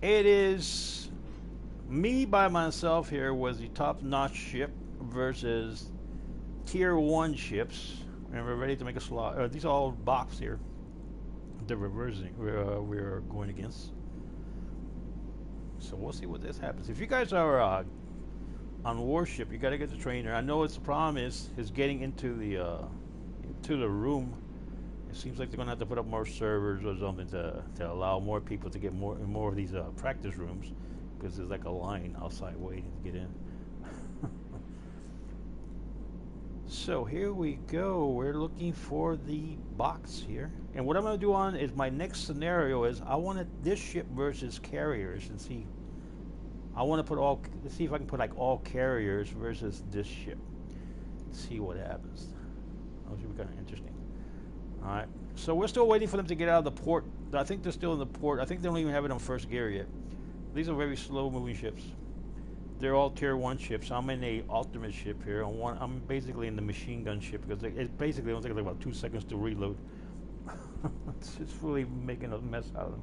It is me by myself here was the top-notch ship versus tier 1 ships. And we're ready to make a slot. These are all box here. The reversing we're going against. So we'll see what this happens. If you guys are on Warship, you got to get the trainer. I know it's the problem is getting into the room. It seems like they're gonna have to put up more servers or something to allow more people to get more and more of these practice rooms, because there's like a line outside waiting to get in. So here we go. We're looking for the box here, and what I'm gonna do on is my next scenario is I want this ship versus carriers and see. I want to put all. Let's see if I can put like all carriers versus this ship. See what happens. That should be kind of interesting. All right. So we're still waiting for them to get out of the port. I think they're still in the port. I think they don't even have it on first gear yet. These are very slow-moving ships. They're all tier 1 ships. I'm in a ultimate ship here. I'm basically in the machine gun ship because it basically only takes like about 2 seconds to reload. It's just really making a mess out of them.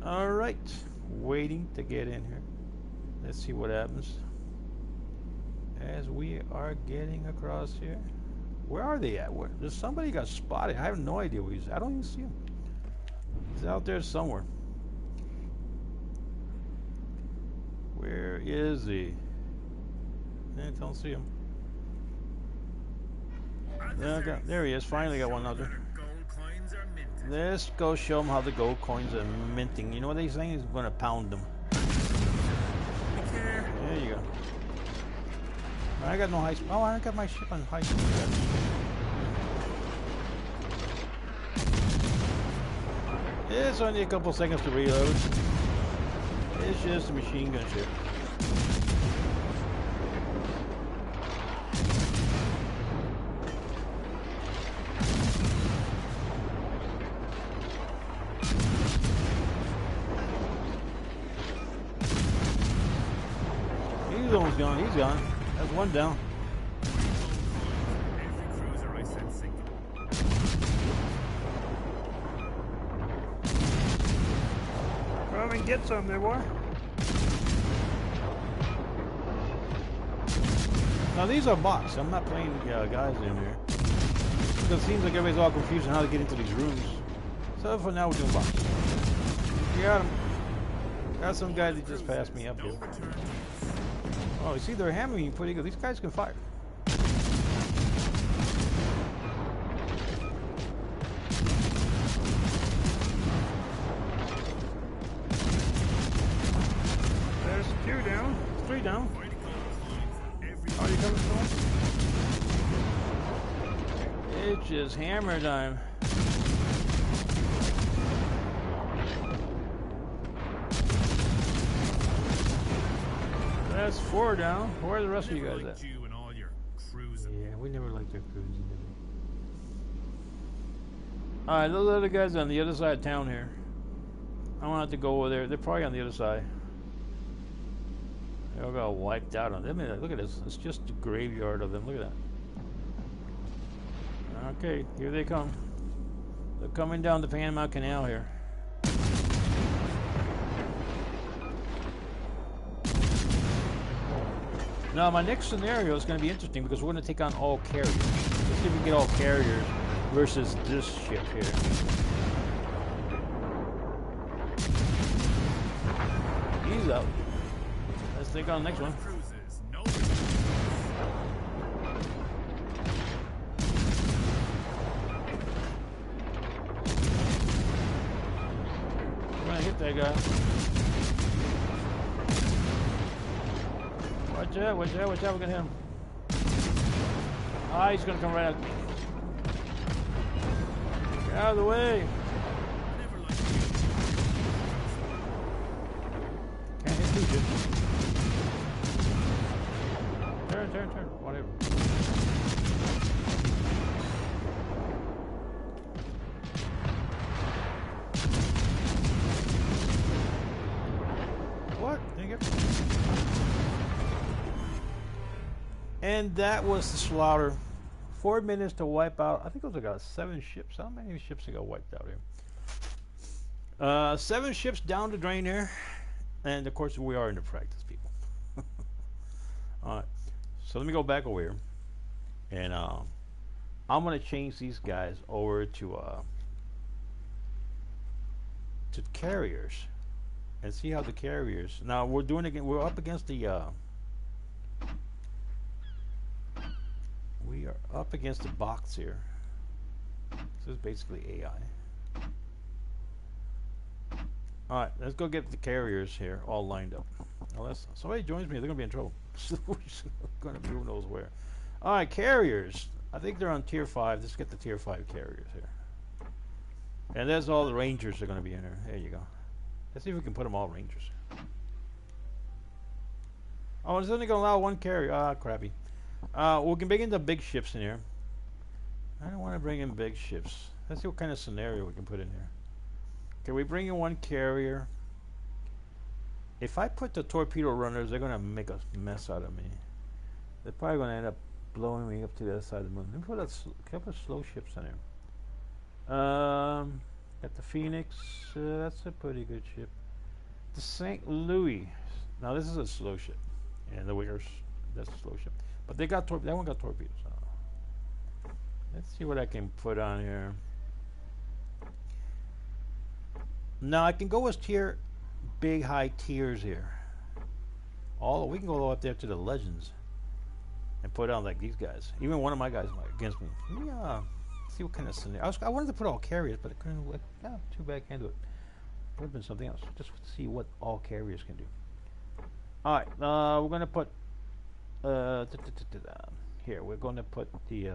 All right. Waiting to get in here. Let's see what happens as we are getting across here. Where are they at? There's somebody got spotted. I have no idea where he's at. I don't even see him. He's out there somewhere. Where is he? I don't see him. There he is. Finally got one out there. Let's go show him how the gold coins are minting. You know what he's saying? He's going to pound them. There you go. I got no high speed. Oh, I got my ship on high speed. It's only a couple seconds to reload. It's just a machine gun ship. He's almost gone. He's gone. That's one down. Every cruiser I sent sinking. Come and get some there, boy. Now these are bots. I'm not playing guys in here. Because it seems like everybody's all confused on how to get into these rooms. So for now we're doing bots. You got him. Got some guy that just passed me up here. Oh, you see, they're hammering pretty good. These guys can fire. There's 2 down. 3 down. Oh, you coming from? It's just hammer time. That's 4 down. Where are the rest of you guys at? You and all your cruising. Yeah, we never liked their cruising. Alright, those other guys on the other side of town here. I want to go over there. They're probably on the other side. They all got wiped out on them. Look at this. It's just a graveyard of them. Look at that. Okay, here they come. They're coming down the Panama Canal here. Now, my next scenario is going to be interesting because we're going to take on all carriers. Let's see if we can get all carriers versus this ship here. He's out. Let's take on the next one. We're going to hit that guy. Watch out, watch out, watch out, we're gonna hit him. Ah, he's gonna come right at me. Get out of the way. Can't hit you, dude. Turn, whatever. What? Dang it. And that was the slaughter. 4 minutes to wipe out. I think it was like 7 ships. How many ships got wiped out here? 7 ships down the drain there, and of course we are in the practice, people. All right, so let me go back over here, and I'm gonna change these guys over to carriers, and see how the carriers. Now we're doing again. We're up against the. We are up against the box here. This is basically AI. All right, let's go get the carriers here all lined up. Unless somebody joins me, they're gonna be in trouble. Gonna be who knows where. All right, carriers. I think they're on tier 5. Let's get the tier 5 carriers here. And there's all the rangers are gonna be in there. There you go. Let's see if we can put them all rangers. Oh, it's only gonna allow 1 carrier. Ah, crappy. We can bring in the big ships in here. I don't want to bring in big ships. Let's see what kind of scenario we can put in here. Can we bring in 1 carrier? If I put the torpedo runners, they're gonna make a mess out of me. They're probably gonna end up blowing me up to the other side of the moon. Let me put a couple of slow ships in here. Got the Phoenix. That's a pretty good ship. The St. Louis. Now this is a slow ship, and the Wiggers. That's a slow ship. But they got that one got torpedoes. Let's see what I can put on here. Now I can go as big high tiers here. We can go up there to the legends and put on like these guys. Even one of my guys against me. Yeah. See what kind of scenario. I wanted to put all carriers, but I couldn't. Too bad. Can't do it. Would have been something else. Just to see what all carriers can do. All right. We're gonna put. Here we're going to put the.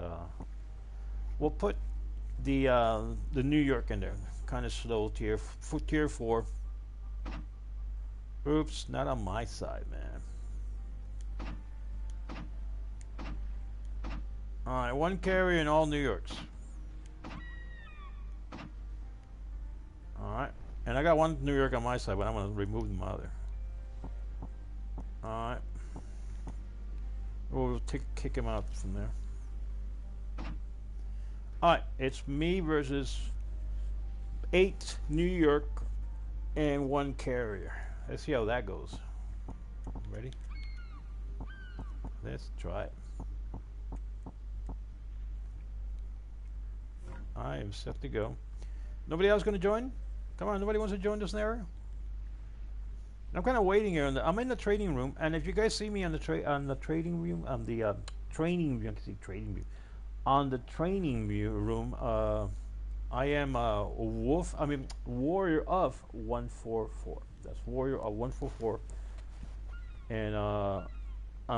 We'll put the New York in there. Kind of slow tier 4. Oops, not on my side, man. All right, 1 carrier in all New Yorks. All right, and I got 1 New York on my side, but I'm gonna remove them out of there. All right. We'll kick him out from there. Alright, it's me versus 8 New York and 1 carrier. Let's see how that goes. Ready? Let's try it. I am set to go. Nobody else going to join? Come on, nobody wants to join this scenario? I'm kind of waiting here. I'm in the trading room, and if you guys see me on the trading room, on the training room, I can see trading view. On the training view room, I am warrior of 144. That's warrior of 144. And on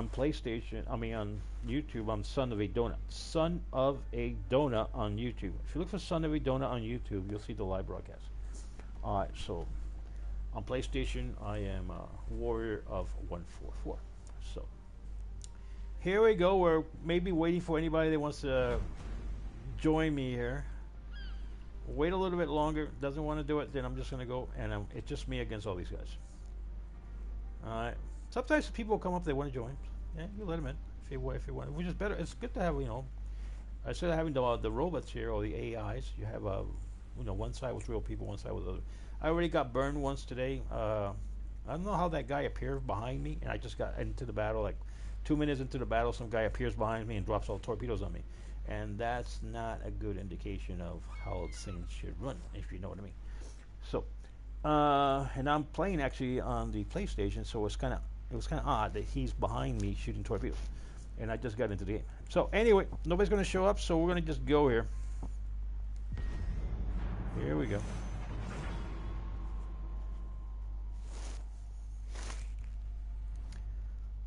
PlayStation, on YouTube, I'm Son of a Donut. Son of a Donut on YouTube. If you look for Son of a Donut on YouTube, you'll see the live broadcast. All right, so. On PlayStation, I am Warrior of 144. So, here we go. We're maybe waiting for anybody that wants to join me here. Wait a little bit longer. Doesn't want to do it, then I'm just going to go. And it's just me against all these guys. Alright. Sometimes people come up, they want to join. Yeah, you let them in if you want. Which is better. It's good to have, instead of having the robots here or the AIs, you have, one side with real people, one side with other. I already got burned once today. I don't know how that guy appeared behind me, and I just got into the battle. Like 2 minutes into the battle, some guy appears behind me and drops all torpedoes on me, and that's not a good indication of how things should run, if you know what I mean. So, and I'm playing actually on the PlayStation, so it was kind of odd that he's behind me shooting torpedoes, and I just got into the game. So anyway, nobody's going to show up, so we're going to just go here. Here we go.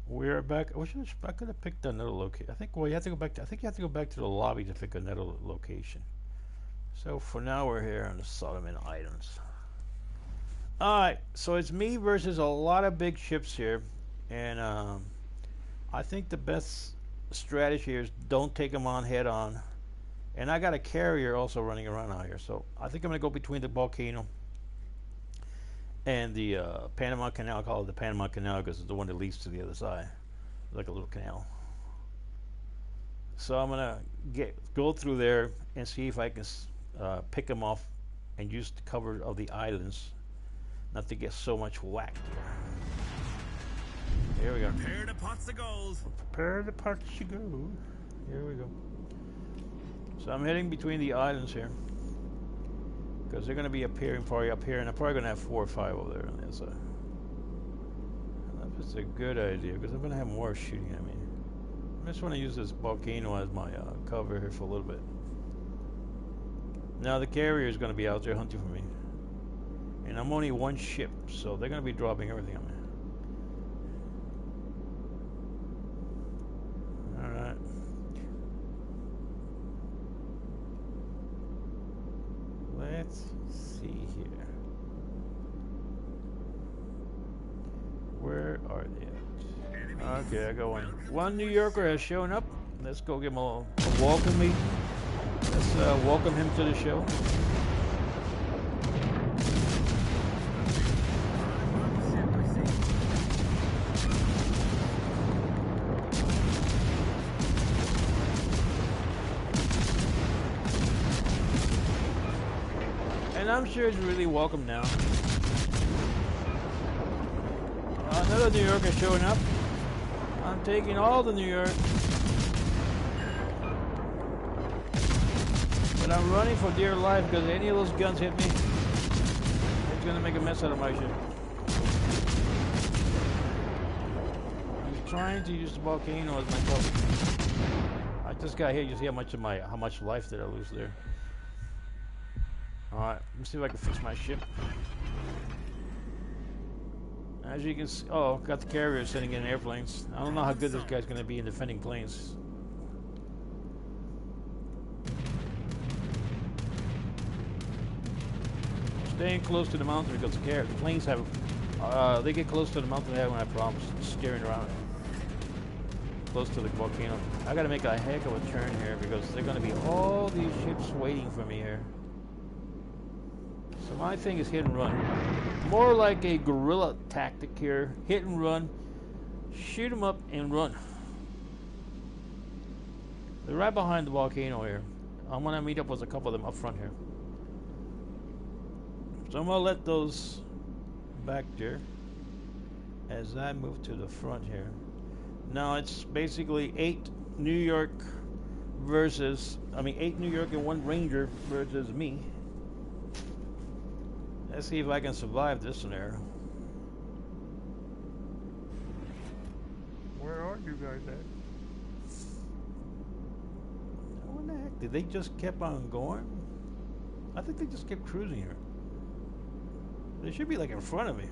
We're back. I could have picked another location. I think. Well, you have to go back. I think you have to go back to the lobby to pick another location. So for now, we're here on the Solomon Islands. All right. So it's me versus a lot of big ships here, and I think the best strategy here is don't take them on head on. And I got a carrier also running around out here, so I think I'm gonna go between the volcano and the Panama Canal. I call it the Panama Canal because it's the one that leads to the other side, like a little canal. So I'm gonna go through there and see if I can pick them off and use the cover of the islands not to get so much whacked here. Here we go. Prepare the pots of gold. Prepare the pots of gold. Here we go. So I'm heading between the islands here. Because they're going to be appearing probably up here, and I'm probably going to have 4 or 5 over there on the other side. That's a good idea, because I'm going to have more shooting at me. I just want to use this volcano as my cover here for a little bit. Now the carrier is going to be out there hunting for me. And I'm only 1 ship, so they're going to be dropping everything on me. Alright. Let's see here. Where are they at? Okay, I got one. One New Yorker has shown up. Let's go give him a welcome me. Let's welcome him to the show. And I'm sure he's really welcome now. Another New Yorker showing up. I'm taking all the New York. But I'm running for dear life because any of those guns hit me, it's gonna make a mess out of my ship. I'm trying to use the volcano as my cover. I just got hit. You see how much life did I lose there? All right, let me see if I can fix my ship. As you can see, oh, got the carrier sending in airplanes. I don't know how good this guy's going to be in defending planes. Staying close to the mountain because the planes have, they get close to the mountain, they have problems steering around close to the volcano. I got to make a heck of a turn here because they're going to be all these ships waiting for me here. So my thing is hit and run. More like a guerrilla tactic here. Hit and run. Shoot them up and run. They're right behind the volcano here. I'm going to meet up with a couple of them up front here. So I'm going to let those back there as I move to the front here. Now it's basically 8 New York versus, 8 New York and 1 Ranger versus me. Let's see if I can survive this scenario. Where are you guys at? What the heck? Did they just keep on going? I think they just kept cruising here. They should be like in front of me.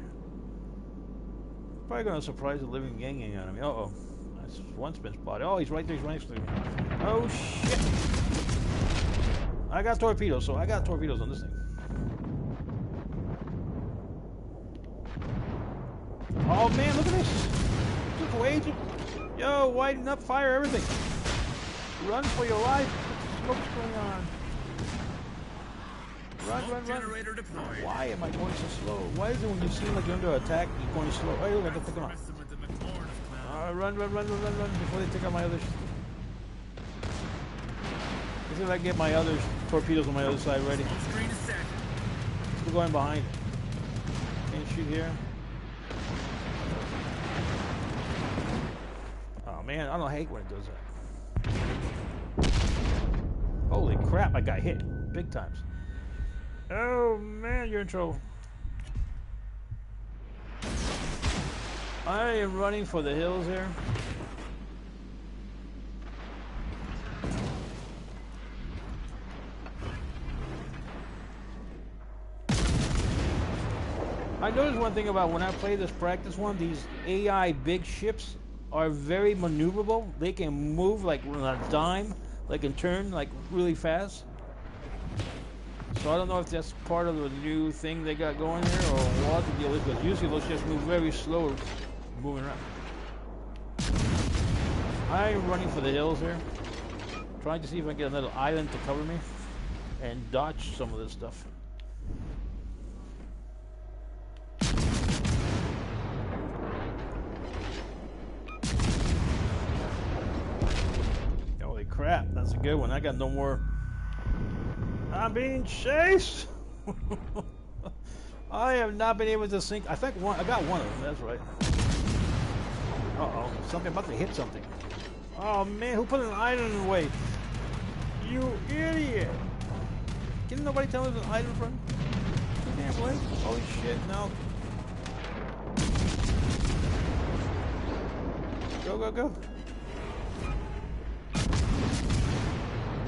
Probably gonna surprise the living gang out of me. Uh-oh. That's one's been spotted. Oh, he's right there. He's right next to me. Oh, shit. I got torpedoes, so I got torpedoes on this thing. Oh man, look at this! Just waging. Yo, widen up, fire everything. Run for your life. What the smoke's going on? Run. Generator deployed. Why am I going so slow? Why is it when you seem like you're under attack, you're going slow? Oh, look, I got to pick them up. Run before they take out my others. Let's see if I can get my other torpedoes on my other side ready. Still going behind. Can't shoot here. Oh man, I don't hate when it does that. Holy crap, I got hit big times. Oh man, you're in trouble. I am running for the hills here. I noticed one thing about when I play this practice one, these AI big ships are very maneuverable. They can move like on a dime, like and turn like really fast. So I don't know if that's part of the new thing they got going here or what the deal is, because usually those ships move very slow moving around. I'm running for the hills here, trying to see if I can get another island to cover me and dodge some of this stuff. Holy crap, that's a good one. I got no more. I'm being chased. I have not been able to sink. I think one. I got one of them. That's right. Uh-oh. Something about to hit something. Oh, man. Who put an island in the way? You idiot. Can nobody tell me there's an island in front? Damn way. Holy shit. No. Go, go, go.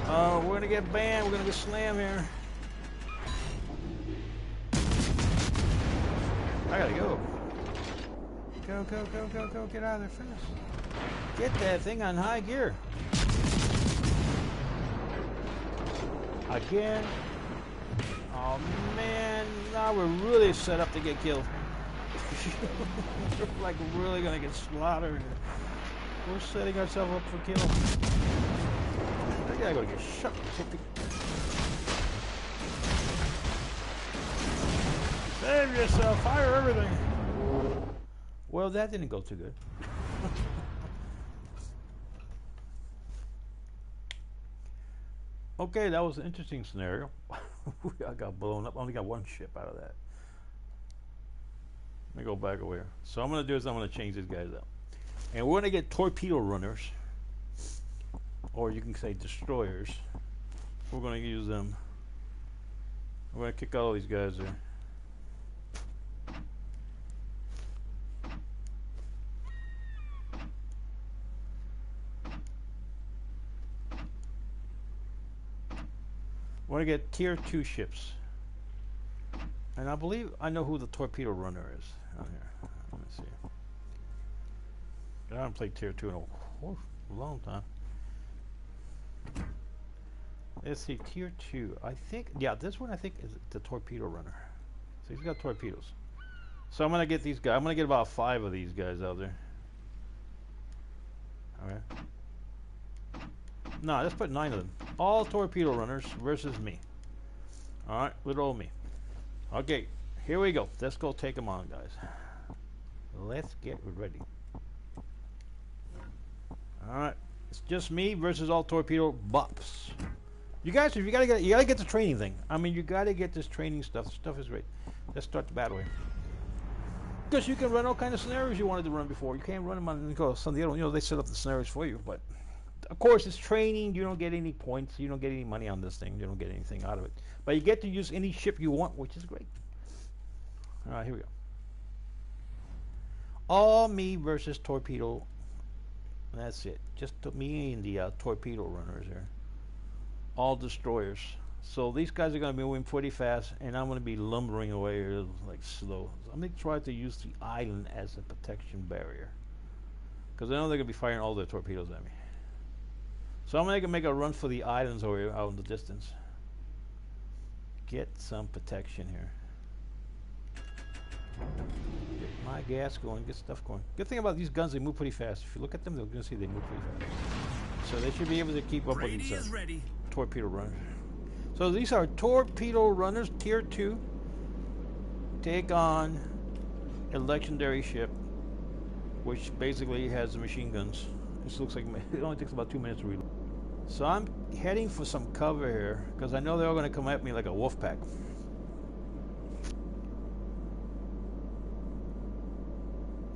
Oh, we're gonna get banned. We're gonna get slammed here. I gotta go. Go, go, go, go, go. Get out of there fast. Get that thing on high gear. Again. Oh, man. Now we're really set up to get killed. We're like really gonna get slaughtered. We're setting ourselves up for kill. I gotta go get shot. Save yourself. Fire everything. Well, that didn't go too good. Okay, that was an interesting scenario. I got blown up. I only got one ship out of that. Let me go back over here. So I'm going to do is I'm going to change these guys out. And we're going to get torpedo runners. Or you can say destroyers. We're going to use them. We're going to kick all these guys there. We're going to get tier 2 ships. And I believe I know who the torpedo runner is out here. Let me see. I haven't played tier 2 in a long time. Let's see, tier 2. I think, yeah, this one I think is the torpedo runner. So he's got torpedoes. So I'm going to get these guys. I'm going to get about 5 of these guys out there. Alright. No, let's put 9 of them. All torpedo runners versus me. Alright, little old me. Okay, here we go. Let's go take them on, guys. Let's get ready. Alright, it's just me versus all torpedo bops. You guys, if you gotta get the training thing. I mean, you gotta get this training stuff. Stuff is great. Let's start the battle here. Because you can run all kind of scenarios you wanted to run before. You can't run them on some of the other, you know, they set up the scenarios for you, but of course, it's training. You don't get any points. You don't get any money on this thing. You don't get anything out of it. But you get to use any ship you want, which is great. All right, here we go. All me versus torpedo. That's it. Just me and the torpedo runners here. All destroyers. So these guys are going to be moving pretty fast, and I'm going to be lumbering away here like slow. So I'm going to try to use the island as a protection barrier. Because I know they're going to be firing all their torpedoes at me. So I'm going to make a run for the islands over here out in the distance. Get some protection here. Get my gas going, get stuff going. Good thing about these guns, they move pretty fast. If you look at them, you're going to see they move pretty fast. So they should be able to keep up with these torpedo runners. So these are torpedo runners, tier 2. Take on a legendary ship, which basically has machine guns. This looks like it only takes about 2 minutes to reload. So I'm heading for some cover here because I know they're all going to come at me like a wolf pack.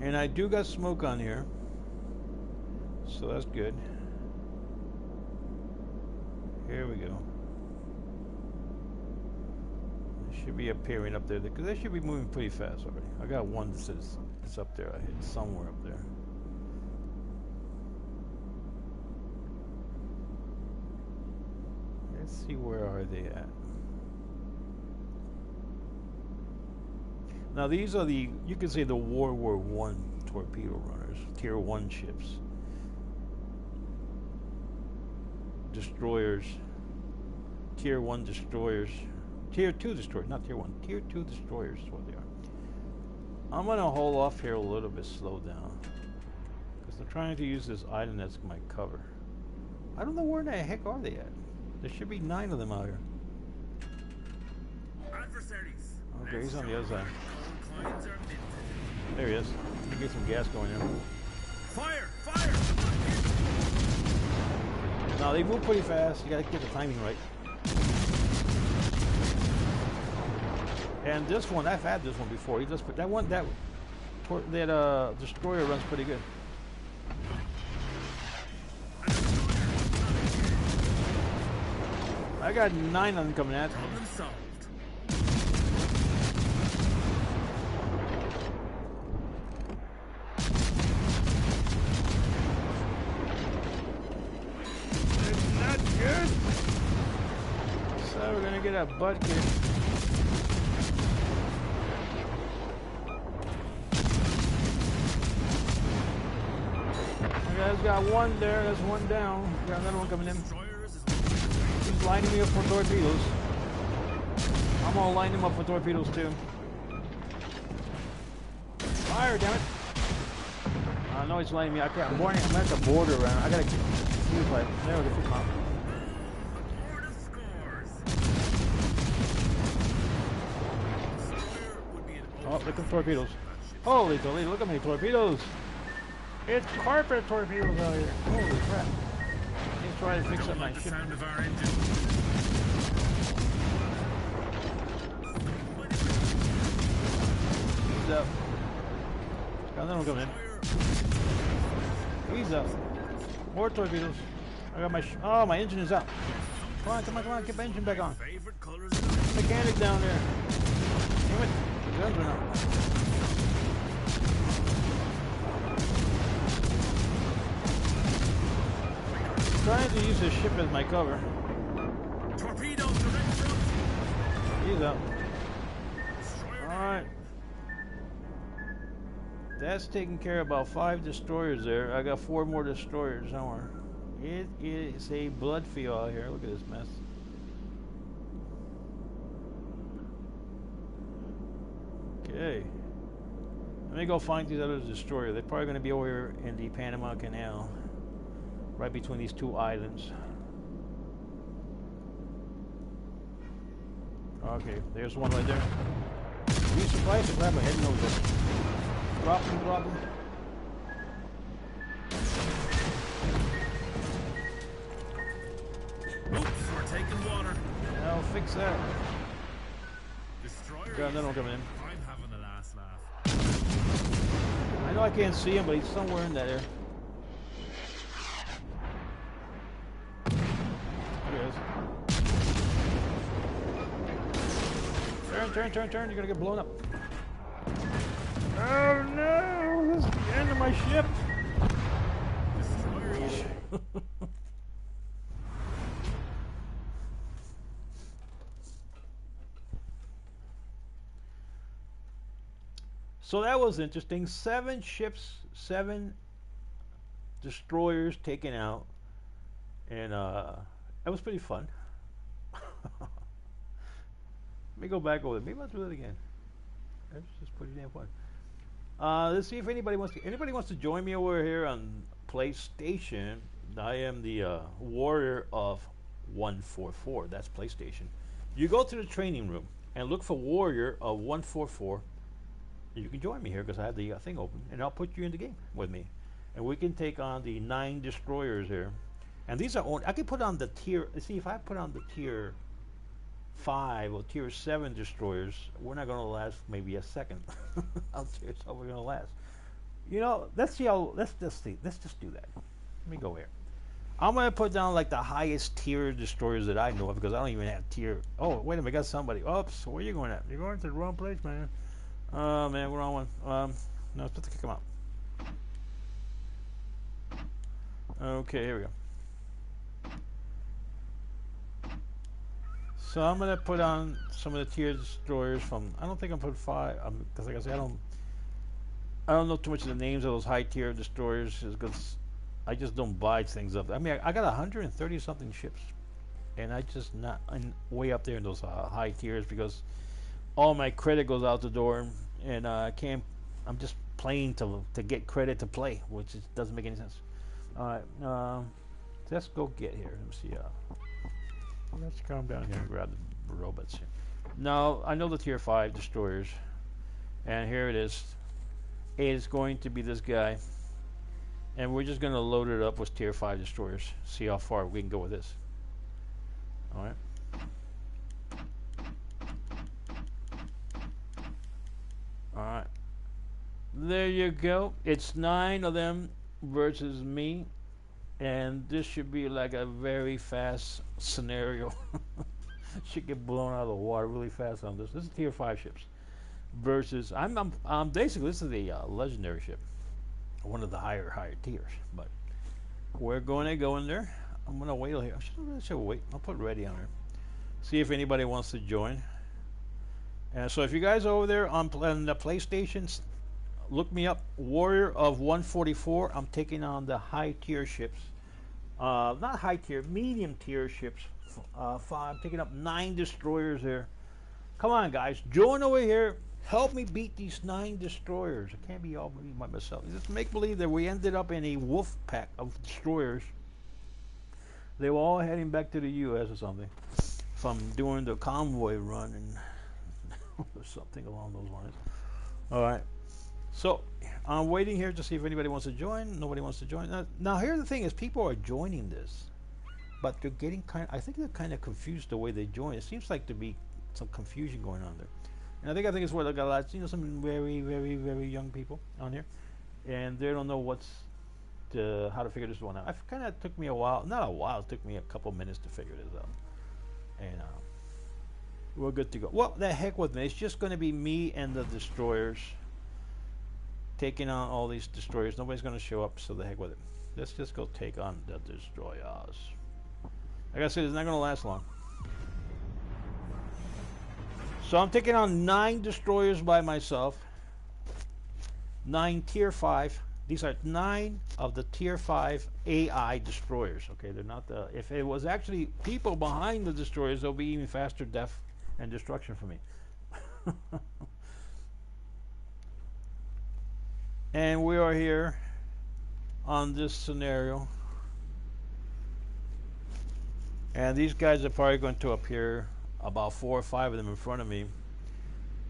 And I do got smoke on here, so that's good. Here we go. They should be appearing up there because they should be moving pretty fast already. I got one that says it's up there. I hit somewhere up there. Let's see, where are they at? Now these are the, you can say the World War I torpedo runners, tier 1 ships. Destroyers, tier 1 destroyers, tier 2 destroyers, not tier 1, tier 2 destroyers is what they are. I'm going to hold off here a little bit, slow down, because I'm trying to use this island as my cover. I don't know where the heck are they at. There should be 9 of them out here. Adversaries. Okay, he's on the other side. All coins are minted. There he is. Let me get some gas going here. Fire! Fire! Now they move pretty fast. You gotta get the timing right. And this one, I've had this one before. He does put that one. That destroyer runs pretty good. I got 9 of them coming at me. Problem solved. It's not good. So we're gonna get a butt kick. That's got one there. That's one down. Got another one coming in. Destroyers is He's lining me up for torpedoes. I'm gonna line him up for torpedoes too. Fire, damn it! I know he's lining me. I can't. I'm at the border around. I gotta see if I. There we go. Pick him up. board of scores. Destroyer would be an Oh, look at the torpedoes. that ship. Holy Toledo! Look at me torpedoes. It's carpet torpedoes out here. Holy crap! He's trying to fix up Don't my like the ship. sound of our engine. He's up. Got another one coming in. He's up. More torpedoes. I got my. Oh, my engine is out. Come on, come on, come on! Get my engine back on. Favorite colors. Mechanic down there. Damn it! The guns went out. Trying to use this ship as my cover. Torpedo direct front. He's up. Destroyer. Alright. That's taking care of about 5 destroyers there. I got 4 more destroyers somewhere. It is a blood field out here. Look at this mess. Okay. Let me go find these other destroyers. They're probably going to be over here in the Panama Canal. Right between these 2 islands. Okay, there's one right there. Be surprised to grab my head nose up. Drop him, drop him. Oops, we're taking water. I'll fix that. Destroyer. Got another one coming in. I'm having the last laugh. I know I can't see him, but he's somewhere in that area. There he is. Turn, turn, turn. You're gonna get blown up. Oh no! This is the end of my ship. Destroyer. So that was interesting. 7 ships, 7 destroyers taken out, and that was pretty fun. Let me go back over it. Maybe I'll do it again. That's just pretty damn fun. Let's see if anybody wants to join me over here on PlayStation. I am the Warrior of 144. That's PlayStation. You go to the training room and look for Warrior of 144. You can join me here because I have the thing open, and I'll put you in the game with me, and we can take on the 9 destroyers here. And these are only, I can put on the tier. See, if I put on the tier 5 or tier 7 destroyers, we're not going to last maybe a second. I'll tell you how we're going to last. You know, let's see how. Let's just see. Let's just do that. Let me go here. I'm going to put down like the highest tier destroyers that I know of because I don't even have tier. Oh, wait a minute, I got somebody. Oops, where are you going at? You're going to the wrong place, man. Oh man, we're on one. No, it's supposed to kick him out. Okay, here we go. So I'm gonna put on some of the tier destroyers from. I don't think I'm put 5. Because like I said, I don't know too much of the names of those high tier destroyers because I just don't buy things up. I mean, I got 130 something ships, and I just not I'm way up there in those high tiers because all my credit goes out the door, and I can't. I'm just playing to get credit to play, which doesn't make any sense. All right, let's go get here. Let me see. Let's calm down here and grab the robots here. Now I know the tier 5 destroyers, and here it is. It is going to be this guy, and we're just going to load it up with tier 5 destroyers. See how far we can go with this. All right. Alright. There you go. It's 9 of them versus me. And this should be like a very fast scenario. Should get blown out of the water really fast on this. This is tier 5 ships. Versus, I'm basically, this is a legendary ship. One of the higher tiers. But we're going to go in there. I'm going to wait here. I should wait. I'll put ready on there. See if anybody wants to join. And so if you guys are over there on the PlayStations, look me up. Warrior of 144. I'm taking on the high tier ships. Not high tier, medium tier ships. I'm taking up 9 destroyers there. Come on, guys. Join over here. Help me beat these 9 destroyers. It can't be all me by myself. Just make believe that we ended up in a wolf pack of destroyers. They were all heading back to the U.S. or something from doing the convoy run and or something along those lines. All right. So I'm waiting here to see if anybody wants to join. Nobody wants to join. Now here's the thing: is people are joining this, but they're getting I think they're kind of confused the way they join. It seems like to be some confusion going on there. And I think it's where they got a lot, some very, very, very young people on here, and they don't know how to figure this one out. It kind of took me a while. Not a while. It took me a couple minutes to figure this out, and we're good to go. Well, the heck with me. It's just going to be me and the destroyers taking on all these destroyers. Nobody's going to show up, so the heck with it. Let's just go take on the destroyers. Like I said, it's not going to last long. So I'm taking on 9 destroyers by myself. 9 tier 5. These are 9 of the tier 5 AI destroyers. Okay, they're not the. If it was actually people behind the destroyers, there'll be even faster death and destruction for me. And we are here on this scenario. And these guys are probably going to appear, about 4 or 5 of them in front of me.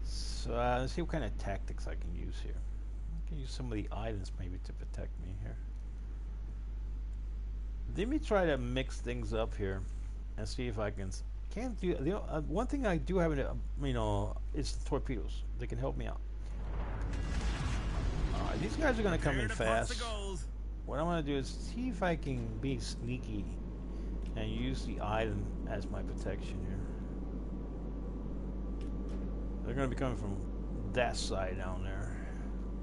So let's see what kind of tactics I can use here. I can use some of the items maybe to protect me here. Let me try to mix things up here and see if I can do. You know, one thing I do have, is the torpedoes. They can help me out. These guys are going to come in fast. What I'm going to do is see if I can be sneaky and use the item as my protection here. They're going to be coming from that side down there.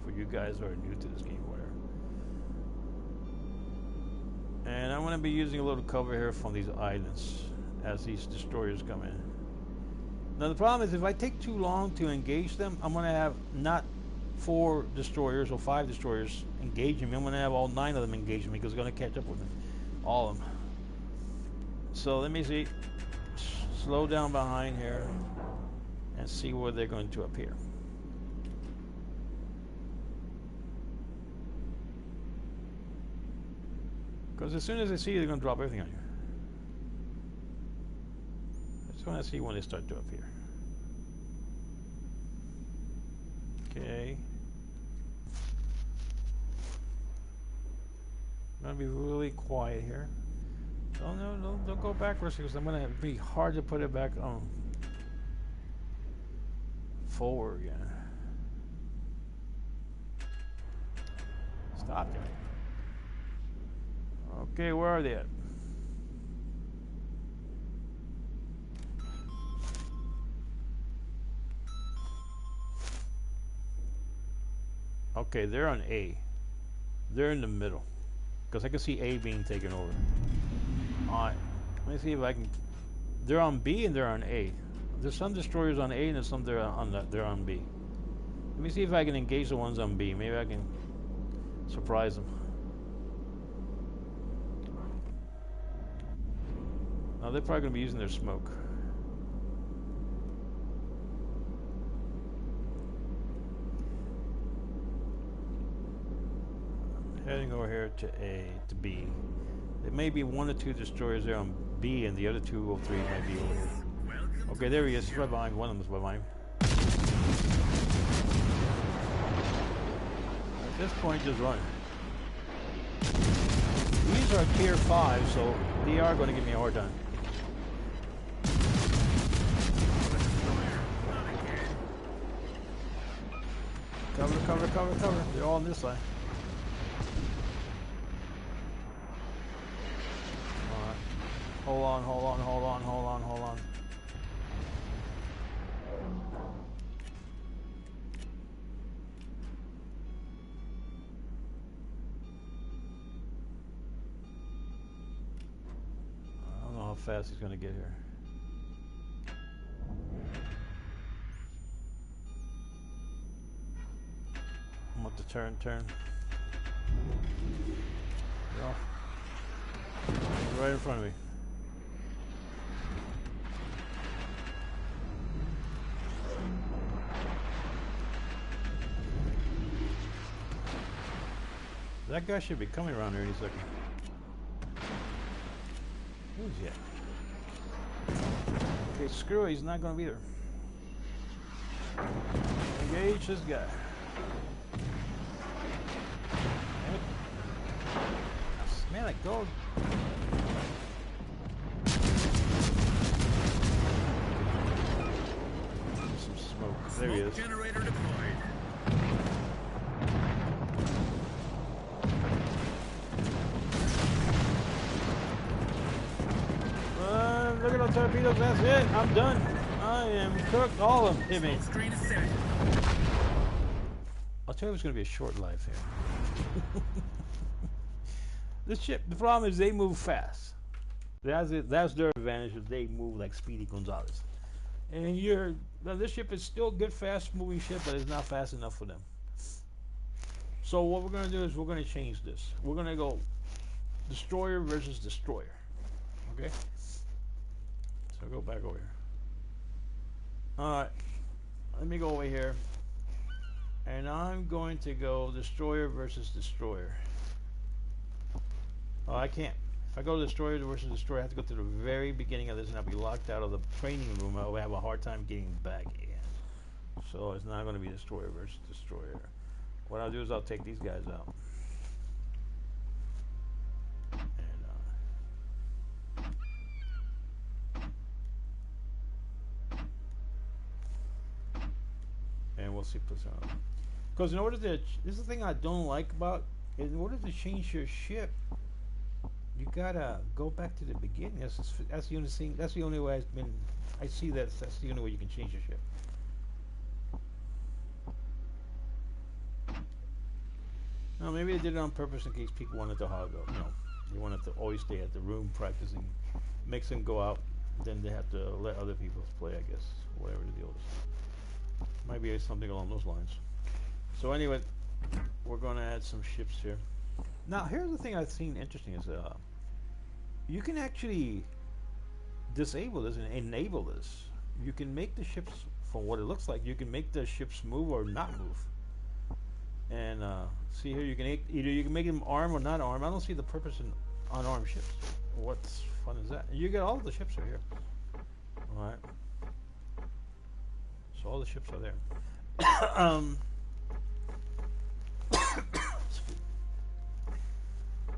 For you guys who are new to this game, whatever. And I'm going to be using a little cover here from these islands as these destroyers come in. Now the problem is, if I take too long to engage them, I'm going to have not 4 destroyers or 5 destroyers engaging me. I'm going to have all 9 of them engaging me because they're going to catch up with me. All of them. So let me see. Slow down behind here and see where they're going to appear. Because as soon as they see you, they're going to drop everything on you. I just want to see when they start to appear. Okay. I'm going to be really quiet here. Don't go backwards because I'm going to be hard to put it back on forward again. Stop it. Okay, where are they at? Okay, they're on A. They're in the middle. Because I can see A being taken over. Alright, let me see if I can. They're on B and they're on A. There's some destroyers on A and there's some they're on B. Let me see if I can engage the ones on B. Maybe I can surprise them. Now they're probably going to be using their smoke. Heading over here to B. There may be 1 or 2 destroyers there on B, and the other 2 or 3 might be over here. Okay, there he is. He's right behind. One of them is behind him. At this point, just run. These are tier 5, so they are going to give me a hard time. cover, cover, cover. They're all on this side. Alright. Hold on, hold on, hold on, hold on, hold on. I don't know how fast he's gonna get here. I'm about to turn. Get off. He's right in front of me. That guy should be coming around here any second. Who's he at? Okay, screw it, he's not gonna be there. Engage this guy. Man, let go. Some smoke. There he is. Generator deployed. Look at those torpedoes. That's it. I'm done. I am cooked. All of them hit me. Screen is set. I'll tell you it's going to be a short life here. This ship, the problem is they move fast. That's it. That's their advantage, is they move like Speedy Gonzalez. And this ship is still a good, fast-moving ship, but it's not fast enough for them. So what we're going to do is we're going to change this. We're going to go destroyer versus destroyer. Okay? So go back over here. Alright. Let me go over here. And I'm going to go destroyer versus destroyer. Oh, I can't. If I go to destroyer versus destroyer, I have to go to the very beginning of this, and I'll be locked out of the training room. I'll have a hard time getting back in. So it's not going to be destroyer versus destroyer. What I'll do is I'll take these guys out. And we'll see. Because in order to, this is the thing I don't like about, in order to change your ship, you gotta go back to the beginning. That's the only thing. That's the only way I see that. That's the only way you can change your ship. No, maybe they did it on purpose in case people wanted to hog up. No, they wanted to always stay at the room practicing, makes them go out. Then they have to let other people play, I guess, whatever the deal is. Might be something along those lines. So anyway, we're going to add some ships here. Now, here's the thing I've seen interesting is you can actually disable this and enable this. You can make the ships, from what it looks like, you can make the ships move or not move. And see here, you can either you can make them armed or not armed. I don't see the purpose in unarmed ships. What fun is that? You get all the ships are here. All right. So all the ships are there.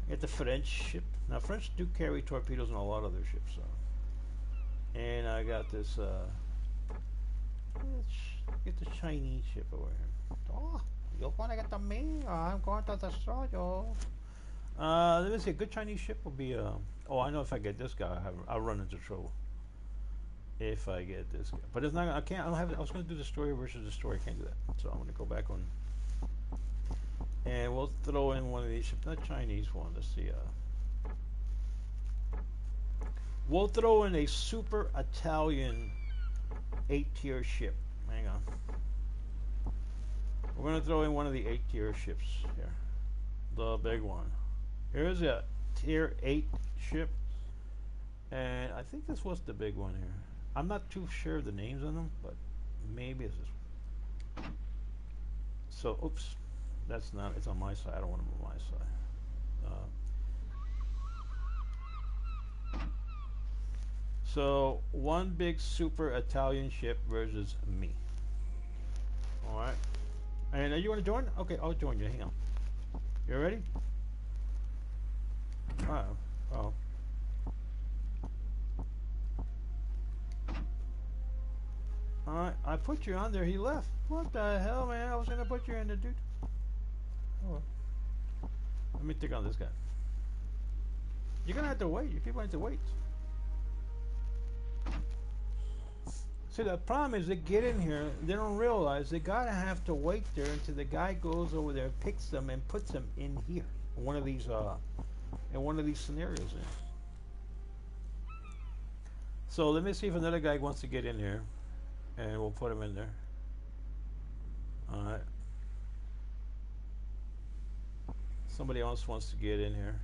Get the French ship. Now French do carry torpedoes on a lot of their ships. So. And I got this. Let's get the Chinese ship over here. Oh, you're gonna get to me. I'm going to destroy you. Let me see. A good Chinese ship will be. Oh, I know if I get this guy, I'll run into trouble. If I get this guy, but it's not. I can't. I don't have. I was going to do destroyer versus destroyer. I can't do that. So I'm going to go back on. And we'll throw in one of these ships, not Chinese one. Let's see. We'll throw in a super Italian 8-tier ship. Hang on. We're going to throw in one of the 8-tier ships here. The big one. Here's a tier 8 ship. And I think this was the big one here. I'm not too sure of the names on them, but maybe it's this one. So, oops. That's not, it's on my side. I don't want them on my side. So, one big super Italian ship versus me. Alright. And you want to join? Okay, I'll join you. Hang on. You ready? Oh. I put you on there. He left. What the hell, man? I was gonna put you in there, dude. Oh, well. Let me take on this guy. You're gonna have to wait. You keep going to wait. See, the problem is they get in here. They don't realize they gotta have to wait there until the guy goes over there, picks them, and puts them in here. One of these, in one of these scenarios. There. So let me see if another guy wants to get in here, and we'll put him in there. All right. Somebody else wants to get in here.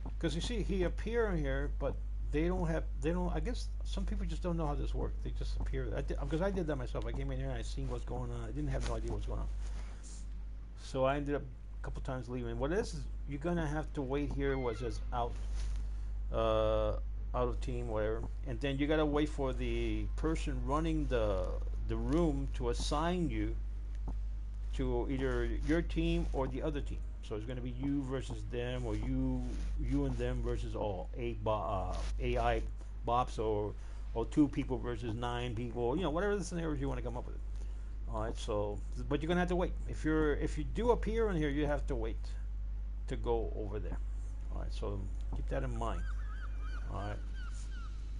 Because you see, he appeared here, but they don't have. They don't. I guess some people just don't know how this works. They just appear. Because I did that myself. I came in here and I seen what's going on. I didn't have no idea what's going on. So I ended up a couple times leaving. What it is you're gonna have to wait here. Was as out. Out of team, whatever, and then you gotta wait for the person running the room to assign you to either your team or the other team. So it's gonna be you versus them, or you and them versus all AI bops, or two people versus 9 people. You know, whatever the scenarios you want to come up with. All right. So, but you're gonna have to wait. If you do appear in here, you have to wait to go over there. All right. So keep that in mind. All right.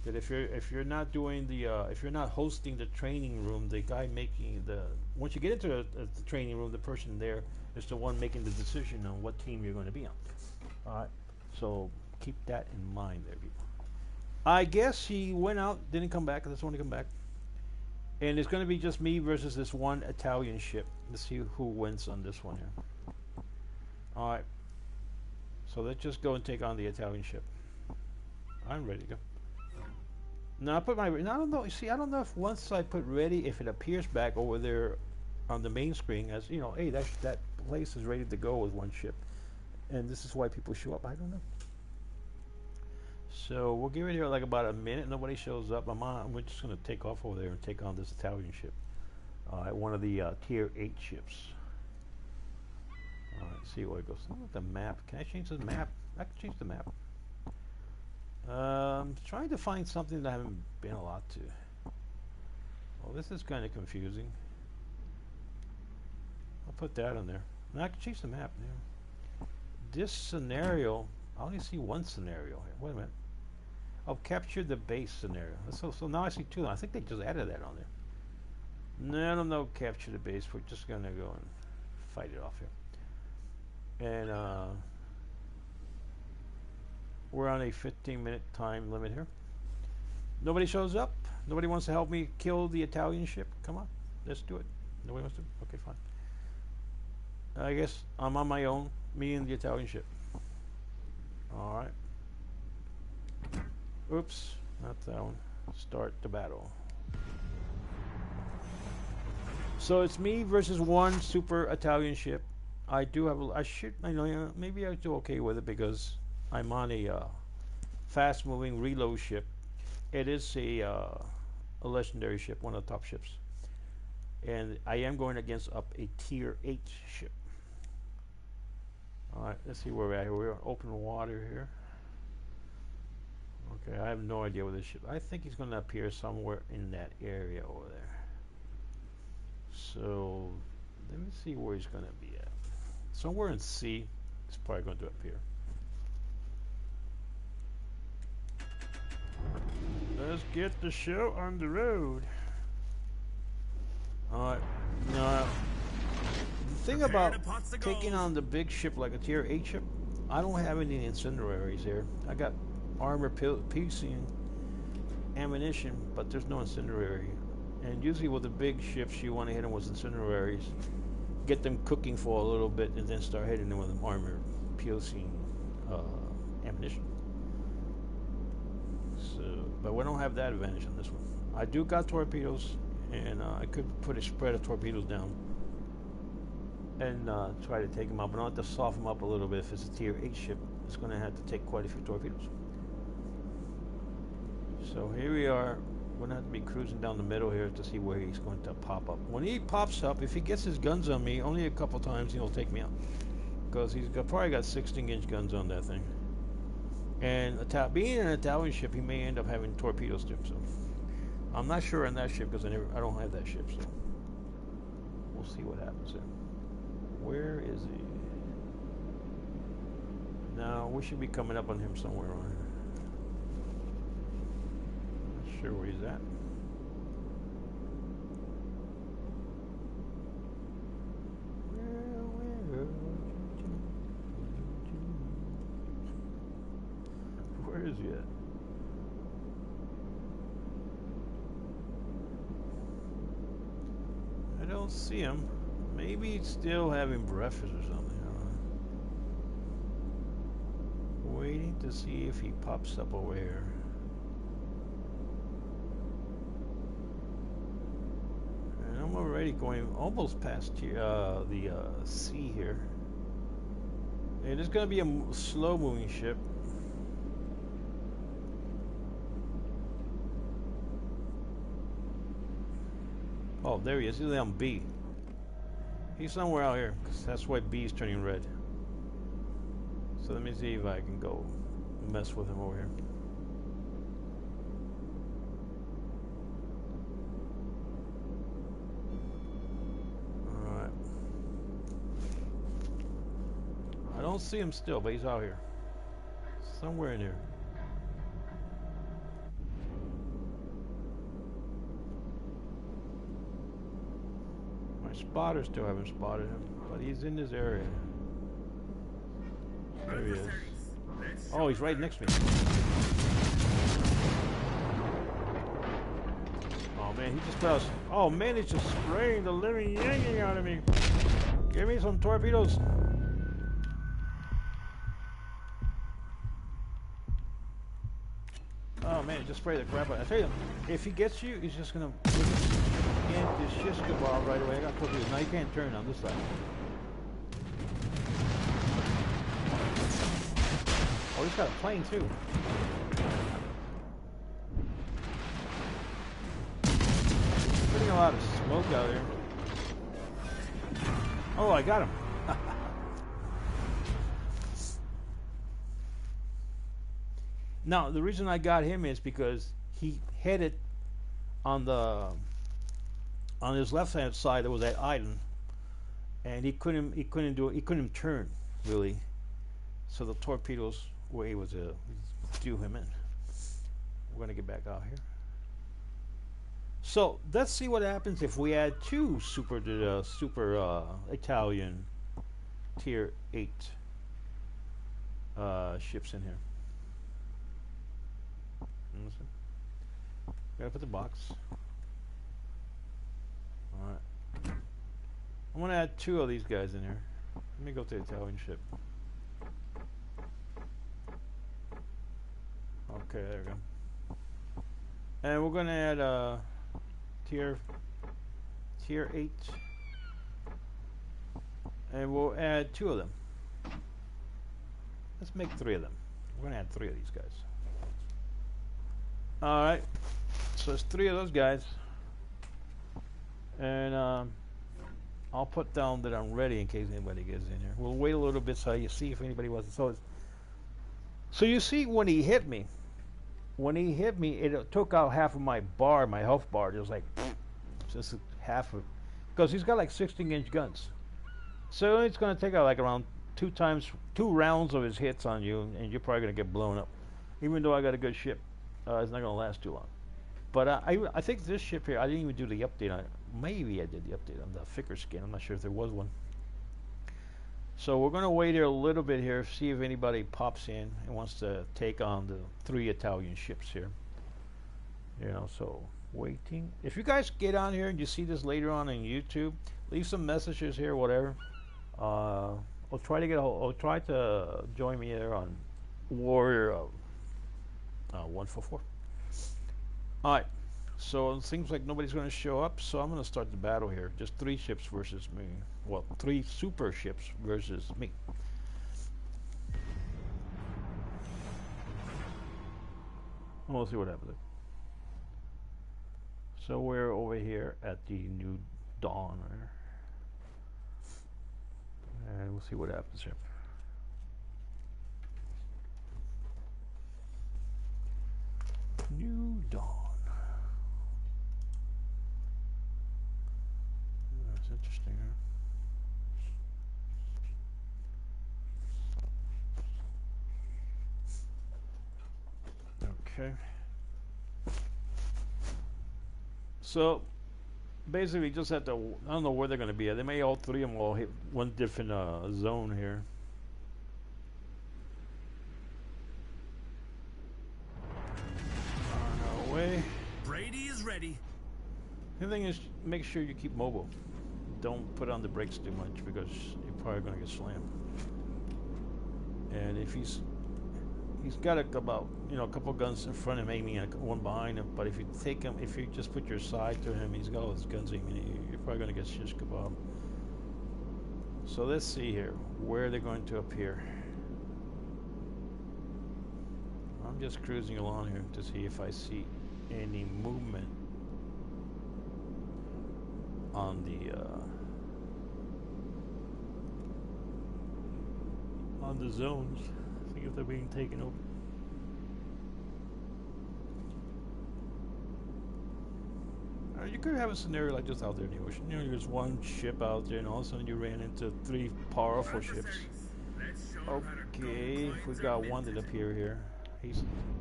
That if you're not doing the if you're not hosting the training room, the guy making once you get into the training room, the person there is the one making the decision on what team you're going to be on. All right. So keep that in mind, there, people. I guess he went out, didn't come back. That's when he come back, and it's going to be just me versus this one Italian ship. Let's see who wins on this one here. All right. So let's just go and take on the Italian ship. I'm ready to go. Now I put my. Now I don't know. You see, I don't know if once I put ready, if it appears back over there on the main screen as you know, hey, that place is ready to go with one ship, and this is why people show up. I don't know. So we'll give it here like about a minute. Nobody shows up. We're just gonna take off over there and take on this Italian ship, one of the tier 8 ships. All right, see where it goes. Oh, the map. Can I change the map? I can change the map. Trying to find something that I haven't been a lot to. Well, this is kind of confusing. I'll put that on there. Now I can change the map now. This scenario, I only see one scenario here. Wait a minute. I'll capture the base scenario. So now I see 2. I think they just added that on there. No, no, capture the base. We're just gonna go and fight it off here. And we're on a 15-minute time limit here. Nobody shows up. Nobody wants to help me kill the Italian ship. Come on, let's do it. Nobody wants to? Okay, fine. I guess I'm on my own. Me and the Italian ship. All right. Oops, not that one. Start the battle. So it's me versus one super Italian ship. I do have I know maybe I do okay with it because I'm on a fast-moving reload ship. It is a legendary ship, one of the top ships, and I am going against up a tier 8 ship. All right, let's see where we're at. We're on open water here. Okay, I have no idea where this ship. I think he's going to appear somewhere in that area over there. So let me see where he's going to be at. Somewhere in C. He's probably going to appear. Let's get the show on the road. Alright. Now, the thing about taking on the big ship like a tier 8 ship, I don't have any incendiaries here. I got armor piercing ammunition, but there's no incendiary. And usually with the big ships, you want to hit them with incendiaries, get them cooking for a little bit, and then start hitting them with armor piercing ammunition. So, but we don't have that advantage on this one. I do got torpedoes, and I could put a spread of torpedoes down and try to take them out, but I'll have to soften them up a little bit. If it's a tier 8 ship, it's going to have to take quite a few torpedoes. So here we are. We're going to have to be cruising down the middle here to see where he's going to pop up. When he pops up, if he gets his guns on me, only a couple times he'll take me out, because he's probably got 16-inch guns on that thing. And being an Italian ship, he may end up having torpedoes too. So I'm not sure on that ship because I don't have that ship, so we'll see what happens there. Where is he? No, we should be coming up on him somewhere on here. Not sure where he's at. Where is he at? I don't see him. Maybe he's still having breakfast or something. I don't know. Waiting to see if he pops up over here. And I'm already going almost past here, the sea here. It is going to be a slow-moving ship. Oh, there he is. He's on B. He's somewhere out here, because that's why B is turning red. So let me see if I can go mess with him over here. Alright. I don't see him still, but he's out here. Somewhere in here. Spotters still haven't spotted him, but he's in this area. There he is. Oh, he's right next to me. Oh man, he just put us. Oh man, he's just spraying the living yanking out of me. Give me some torpedoes. Oh man, just spray the crap out. I tell you, if he gets you, he's just gonna. This shit's gonna go out right away. I got torpedoes. Now you can't turn on this side. Oh, he's got a plane too. Putting a lot of smoke out here. Oh, I got him. Now, the reason I got him is because he headed on his left-hand side. There was that island, and he couldn't turn really. So the torpedoes were able to do him in. We're gonna get back out here. So let's see what happens if we add two super Italian tier 8 ships in here. Gotta put the box. Alright. I'm gonna add two of these guys in here. Let me go to the Italian ship. Okay, there we go. And we're gonna add tier 8. And we'll add two of them. Let's make 3 of them. We're gonna add 3 of these guys. Alright. So there's 3 of those guys. And I'll put down that I'm ready in case anybody gets in here. We'll wait a little bit so you see if anybody wants to. So you see when he hit me, it took out half of my bar, my health bar. It was like just half of, because he's got like 16-inch guns. So it's going to take out like around 2 rounds of his hits on you, and you're probably going to get blown up. Even though I got a good ship, it's not going to last too long. But I think this ship here, I didn't even do the update on it. Maybe I did the update on the thicker skin. I'm not sure if there was one. So we're going to wait here a little bit here, see if anybody pops in and wants to take on the 3 Italian ships here. You know, so waiting. If you guys get on here and you see this later on YouTube, leave some messages here, whatever. I'll try to I'll try to join me there on Warrior 144. All right. So it seems like nobody's going to show up, so I'm going to start the battle here. Just 3 ships versus me. Well, 3 super ships versus me. We'll see what happens. So we're over here at the New Dawn, and we'll see what happens here. New Dawn. Okay. So basically, just have to. I don't know where they're going to be at. They may all three of them all hit one different zone here. On our way. Brady is ready. The thing is, make sure you keep mobile. Don't put on the brakes too much because you're probably going to get slammed. And if he's got about a couple guns in front of him aiming and one behind him. But if you take him, if you just put your side to him, he's got all his guns aiming. You're probably going to get shish kebab. So let's see here where they're going to appear. I'm just cruising along here to see if I see any movement on the zones. See if they're being taken over. You could have a scenario like this out there in the ocean. There's one ship out there, and all of a sudden you ran into three powerful ships. Okay, we got one that appear here.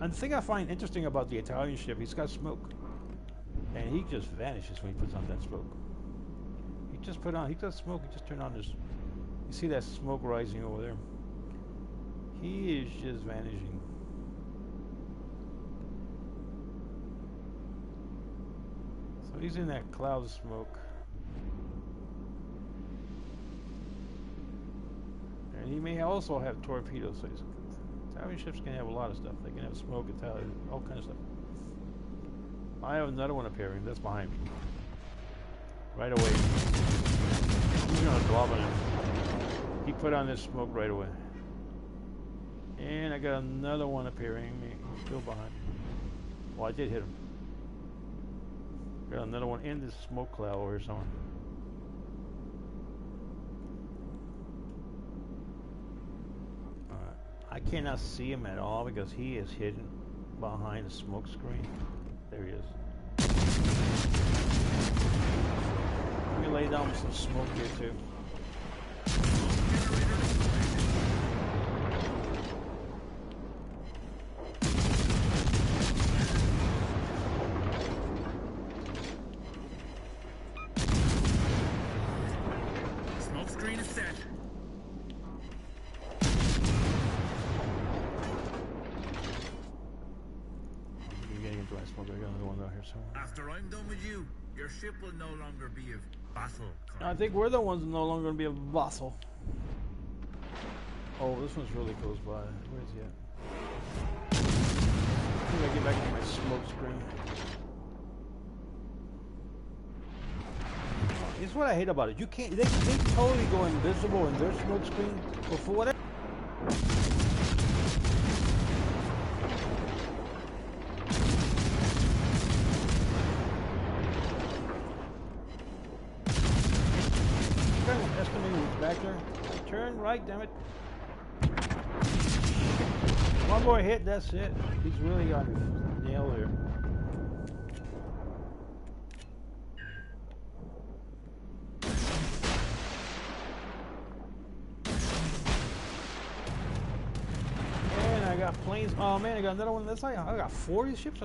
And the thing I find interesting about the Italian ship, he's got smoke, and he just vanishes when he puts on that smoke. He does smoke. He just turned on this. You see that smoke rising over there? He is just vanishing. So he's in that cloud of smoke. And he may also have torpedoes. So Italian ships can have a lot of stuff. They can have smoke, all kinds of stuff. I have another one appearing. That's behind me. Right away. He's going to glob on him. He put on this smoke right away. And I got another one appearing. He's still behind. Well, I did hit him. Got another one in this smoke cloud over here somewhere. I cannot see him at all because he is hidden behind the smoke screen. There he is. Let me lay down some smoke here too. Smoke screen is set. Smoke. I got another one out here somewhere. After I'm done with you, your ship will no longer be of battle. I think we're the ones no longer going to be a vassal. Oh, this one's really close by. Where is he at? I think I get back to my smoke screen. It's what I hate about it. You can't. They totally go invisible in their smoke screen, but for whatever. Back there. Turn right, damn it. One more hit, that's it. He's really got me nailed here. And I got planes. Oh man, I got another one. That's like I got 40 ships.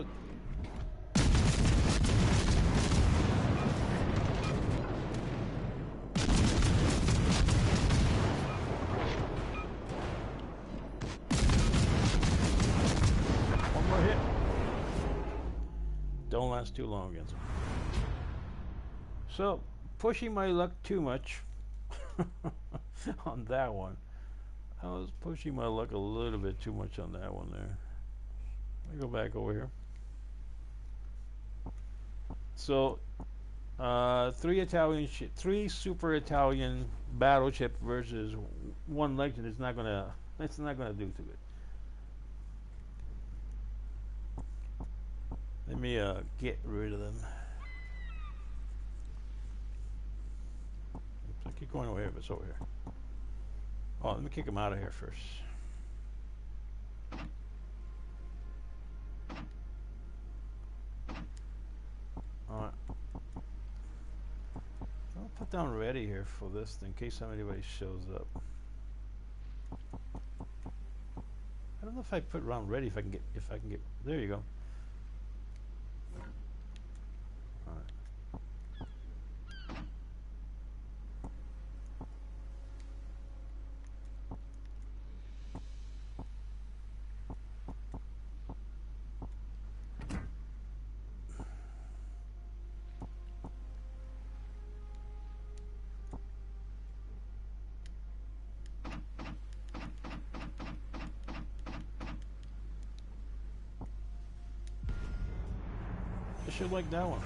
Don't last too long against them. So, pushing my luck too much on that one. I was pushing my luck a little bit too much on that one there. Let me go back over here. So, three super Italian battleship versus one legend is not gonna. That's not gonna do too good. Let me get rid of them. Oops, I keep going over here, but it's over here. Oh, let me kick them out of here first. Alright. I'll put down ready here for this in case anybody shows up. I don't know if I put round ready. If I can get. There you go. All right. I should like that one.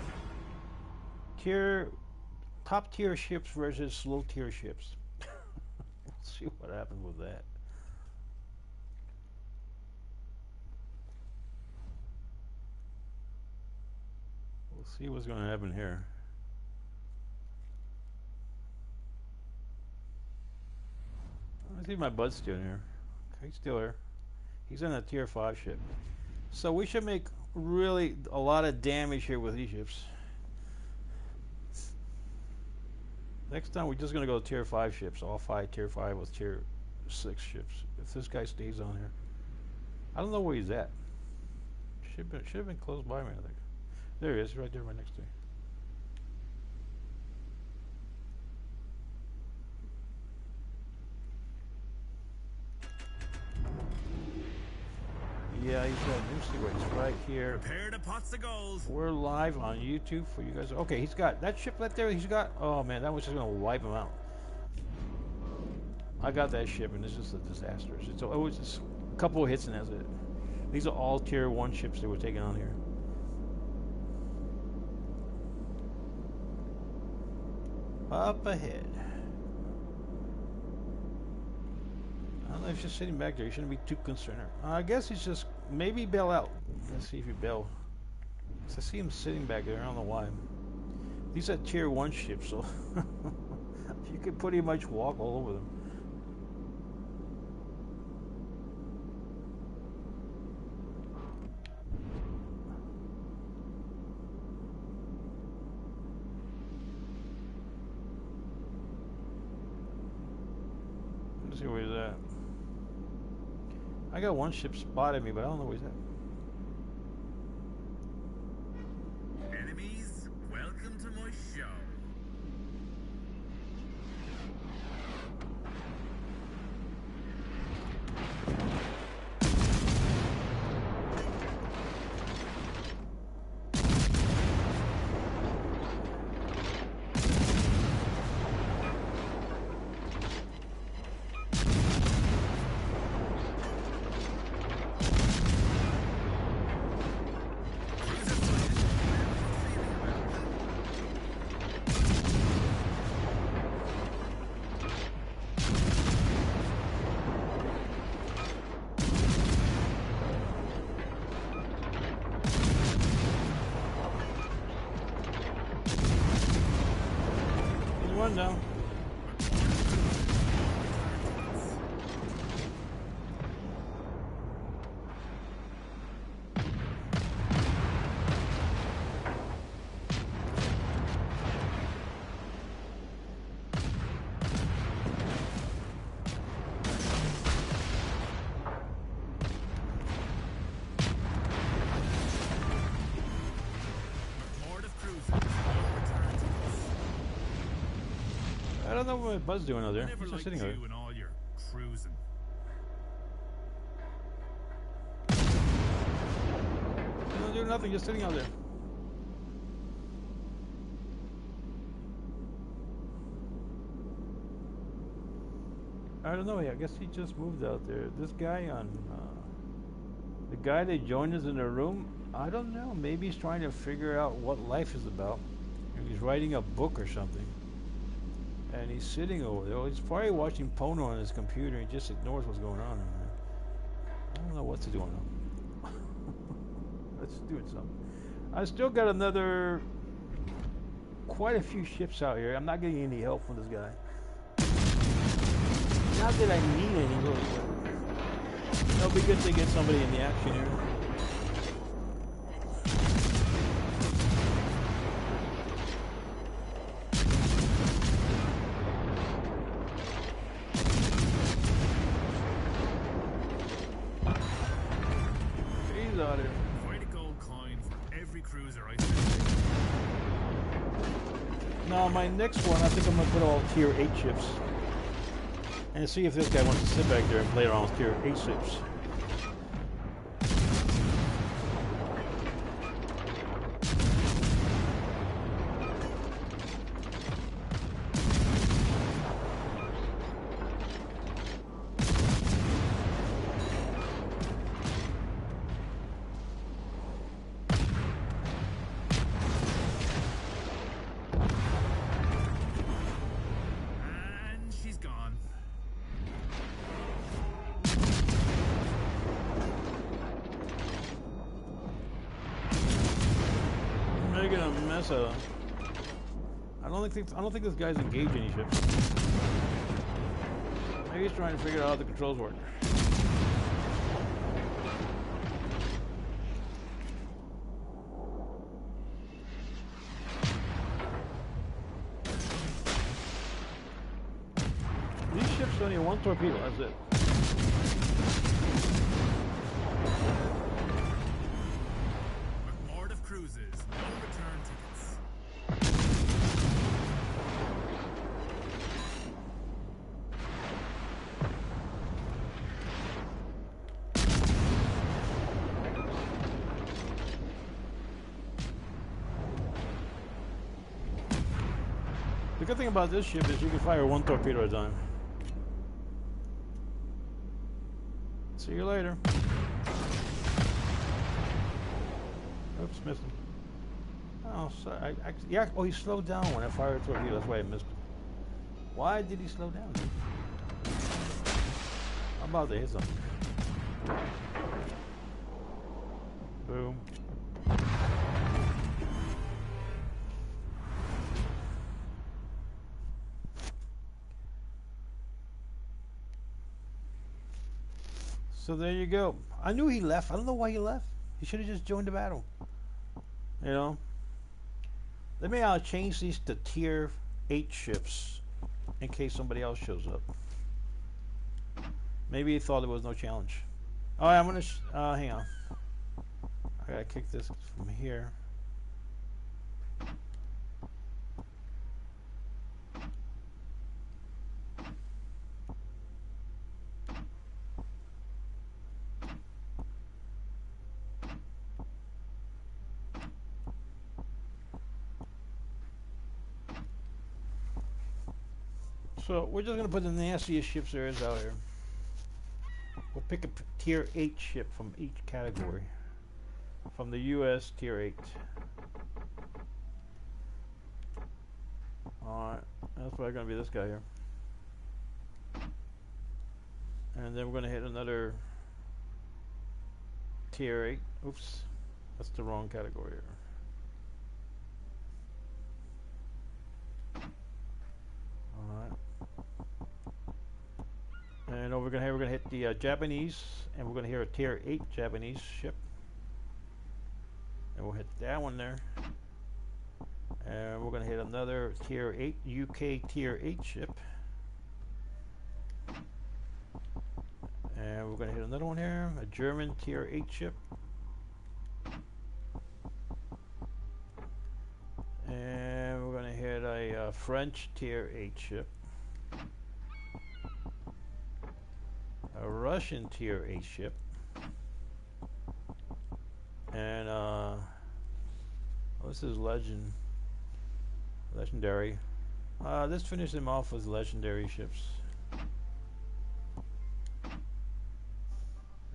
Tier, top tier ships versus low tier ships. Let's see what happens with that. We'll see what's going to happen here. I see my bud's still here. Okay, he's still here. He's on a tier 5 ship. So we should make really a lot of damage here with these ships. Next time we're just going to go tier 5 ships. All 5 tier 5 with tier 6 ships. If this guy stays on here. I don't know where he's at. Should have been close by me, I think. There he is, right there right next to me. Yeah, he's got new seaways right here. Prepare the pots of gold. We're live on YouTube for you guys. Okay, he's got that ship right there. He's got. Oh man, that was just gonna wipe him out. I got that ship, and it's just a disaster. It was just a couple of hits, and that's it. These are all tier 1 ships that we're taking on here. Up ahead. I don't know if he's just sitting back there. You shouldn't be too concerned. I guess he's just maybe bail out. Let's see if he bail. I see him sitting back there. I don't know why. These are tier 1 ships, so you could pretty much walk all over them. Let's see where he's at. I got one ship spotted me, but I don't know where he's at. Enemies, welcome to my show. One down. I don't know what my bud's doing out there. He's just sitting there. And all your cruising. He don't do nothing, just sitting out there. I don't know. I guess he just moved out there. This guy on the guy that joined us in the room. I don't know. Maybe he's trying to figure out what life is about. Maybe he's writing a book or something. And he's sitting over there. He's probably watching porno on his computer and just ignores what's going on in there. I don't know what to do on him. Let's do it something. I still got another quite a few ships out here. I'm not getting any help from this guy. Not that I need any really, but it'll be good to get somebody in the action here. cruiser, I think. Now my next one, I think I'm gonna put all tier 8 ships and see if this guy wants to sit back there and play around with tier 8 ships. And she's gone. Making a mess of them. I don't think this guy's engaged any ships. Maybe he's trying to figure out how the controls work. These ships only have one torpedo, that's it. McMord of cruises, no return tickets. The good thing about this ship is you can fire one torpedo at a time. See you later. Oops, missed him. Oh, sorry. Yeah. Oh, he slowed down when I fired a torpedo. That's why I missed him. Why did he slow down? I'm about to hit something. Boom. So there you go. I knew he left. I don't know why he left. He should have just joined the battle. You know? Let me change these to tier 8 ships in case somebody else shows up. Maybe he thought there was no challenge. Alright, I'm gonna hang on. I gotta kick this from here. So we're just gonna put the nastiest ships there is out here. We'll pick a tier 8 ship from each category. From the US tier 8. Alright, that's probably gonna be this guy here. And then we're gonna hit another tier 8. Oops, that's the wrong category here. And over here we're gonna hit the Japanese, and we're gonna hit a tier 8 Japanese ship, and we'll hit that one there. And we're gonna hit another tier 8 UK tier 8 ship, and we're gonna hit another one here, a German tier 8 ship, and we're gonna hit a French tier 8 ship. A Russian tier 8 ship, and oh, this is legendary. Let's finish them off with legendary ships.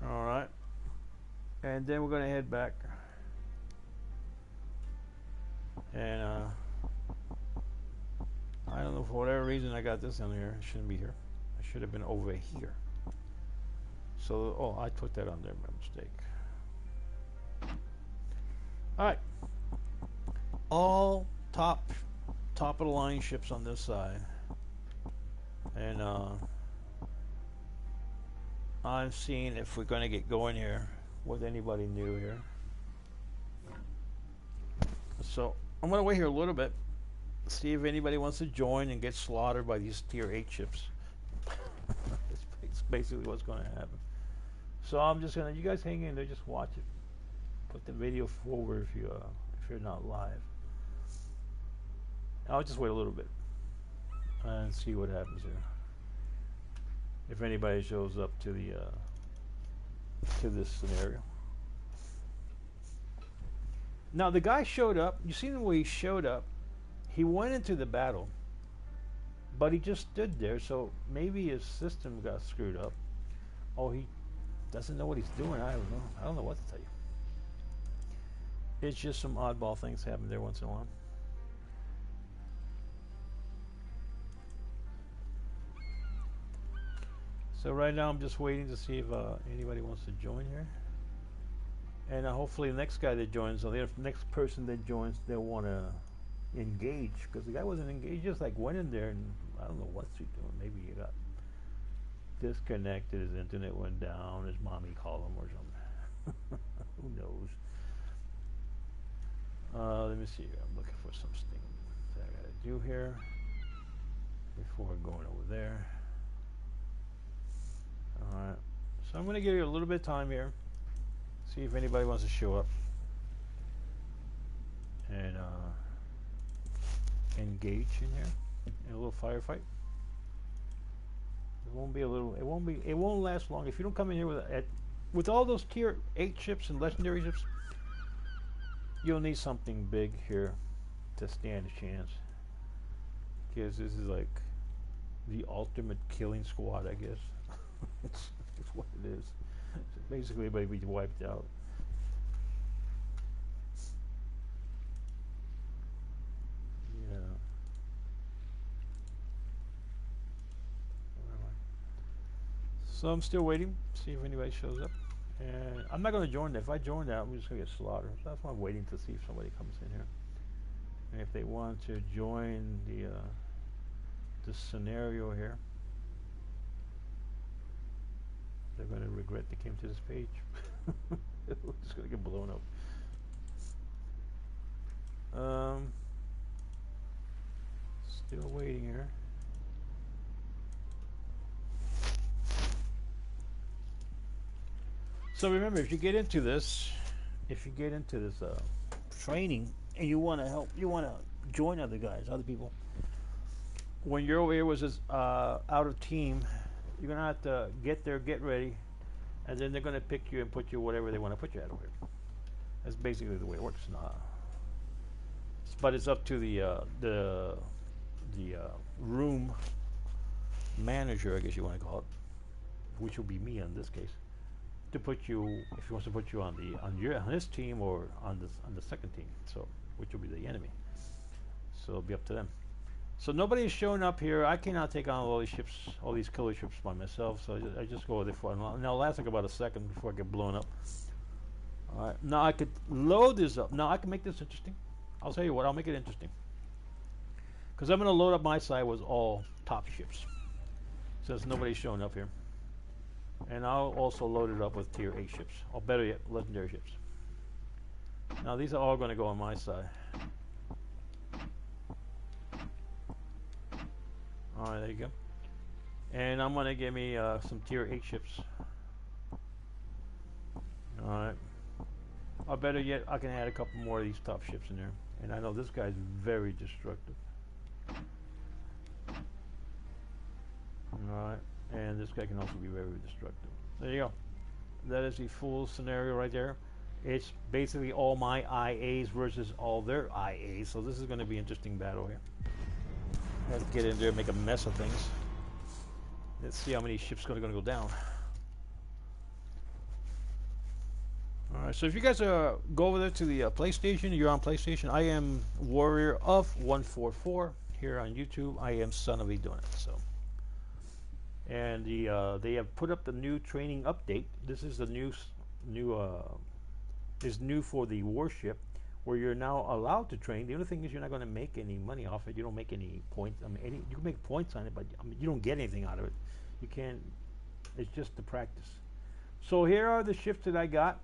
All right, and then we're gonna head back, and I don't know, for whatever reason I got this on here. It shouldn't be here. I should have been over here. So, oh, I put that on there by mistake. Alright. All top of the line ships on this side. And I'm seeing if we're going to get going here with anybody new here. So, I'm going to wait here a little bit. See if anybody wants to join and get slaughtered by these tier 8 ships. It's basically what's going to happen. So I'm just gonna, you guys hang in there, just watch it. Put the video forward you're not live. I'll just wait a little bit and see what happens here. If anybody shows up to the to this scenario. Now the guy showed up. You see the way he showed up? He went into the battle, but he just stood there. So maybe his system got screwed up. Oh, he doesn't know what he's doing. I don't know. I don't know what to tell you. It's just some oddball things happen there once in a while. So right now I'm just waiting to see if anybody wants to join here. And hopefully the next guy that joins, or the next person that joins, they'll want to engage. Because the guy wasn't engaged, just like went in there and I don't know what's he doing. Maybe he got disconnected, his internet went down, his mommy called him or something. Who knows? Let me see here. I'm looking for something that I gotta do here before going over there. Alright. So I'm gonna give you a little bit of time here. See if anybody wants to show up and engage in here in a little firefight. It won't be a little. It won't last long if you don't come in here with all those tier 8 ships and legendary ships. You'll need something big here to stand a chance, because this is like the ultimate killing squad, I guess. it's what it is. So basically, everybody be wiped out. Yeah. So I'm still waiting. See if anybody shows up. And I'm not going to join that. If I join that, I'm just going to get slaughtered. So that's why I'm waiting to see if somebody comes in here. And if they want to join the scenario here, they're going to regret they came to this page. We're just going to get blown up. Still waiting here. So remember, if you get into this training, and you want to help, you want to join other guys, other people. When you're over here was out of team, you're gonna have to get there, get ready, and then they're gonna pick you and put you whatever they want to put you at over here. That's basically the way it works. But it's up to the room manager, I guess you want to call it, which will be me in this case, to put you, if he wants to put you on his team or on the second team, so which will be the enemy. So it'll be up to them. So nobody is showing up here. I cannot take on all these ships, all these killer ships by myself. So I just go there for now. It'll last like about a second before I get blown up. All right. Now I could load this up. Now I can make this interesting. I'll tell you what. I'll make it interesting. Because I'm going to load up my side with all top ships, since nobody's showing up here. And I'll also load it up with tier 8 ships, or better yet, legendary ships. Now these are all going to go on my side. Alright, there you go. And I'm going to give me some tier 8 ships. Alright. Or better yet, I can add a couple more of these top ships in there. And I know this guy's very destructive. Alright. And this guy can also be very destructive. There you go. That is the full scenario right there. It's basically all my IAs versus all their IAs. So this is going to be an interesting battle here. Let's get in there and make a mess of things. Let's see how many ships are going to go down. Alright, so if you guys go over there to the PlayStation, you're on PlayStation. I am Warrior of 144 here on YouTube. I am Son of a Donut. So, and they have put up the new training update. This is the new for the Warship, where you're now allowed to train. The only thing is you're not going to make any money off it. You don't make any points. I mean, you can make points on it, but I mean, you don't get anything out of it. You can't. It's just the practice. So here are the ships that I got.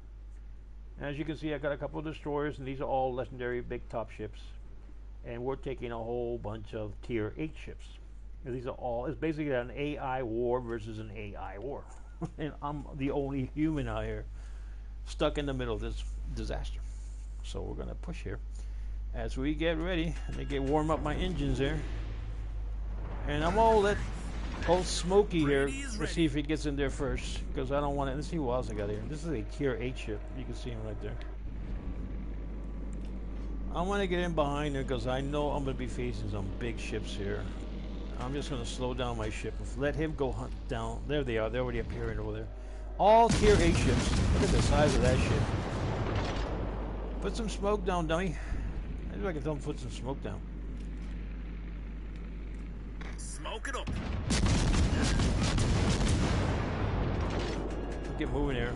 As you can see, I got a couple of destroyers, and these are all legendary big top ships. And we're taking a whole bunch of tier 8 ships. And these are all. It's basically an AI war versus an AI war, and I'm the only human out here stuck in the middle of this disaster. So we're gonna push here. As we get ready, let me warm up my engines there. And I'm gonna let old Smokey here. Let's see if he gets in there first, because I don't want to. Let's see what else I got here. This is a Tier 8 ship. You can see him right there. I want to get in behind there because I know I'm going to be facing some big ships here. I'm just going to slow down my ship. Let him go hunt down. There they are. They're already appearing over there. All Tier 8 ships. Look at the size of that ship. Put some smoke down, dummy. Maybe I can tell him to put some smoke down. Smoke it up. Get moving here.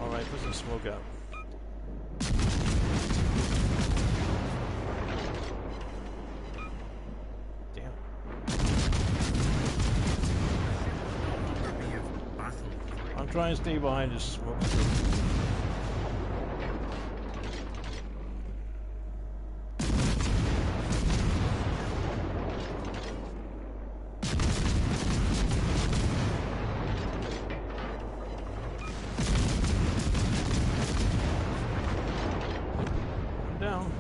Alright, put some smoke out. Damn. I'm trying to stay behind this smoke. Down.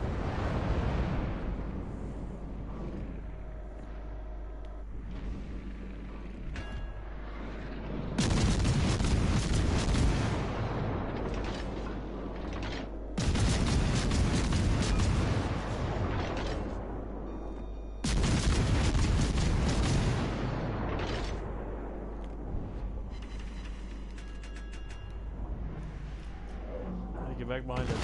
Get back behind it.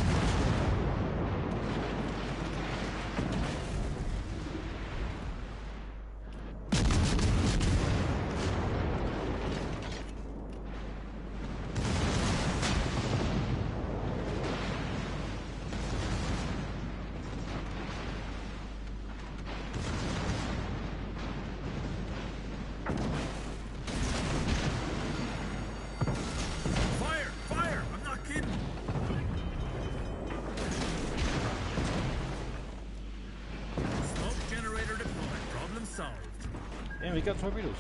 Damn, we got torpedoes.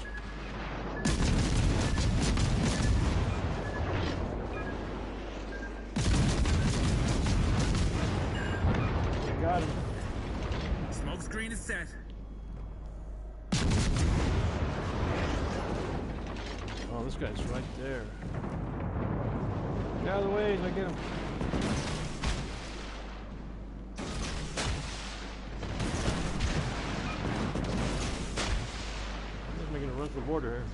Got him. Smoke screen is set. Oh, this guy's right there. Get out of the way, I get him. Making a run for the border here.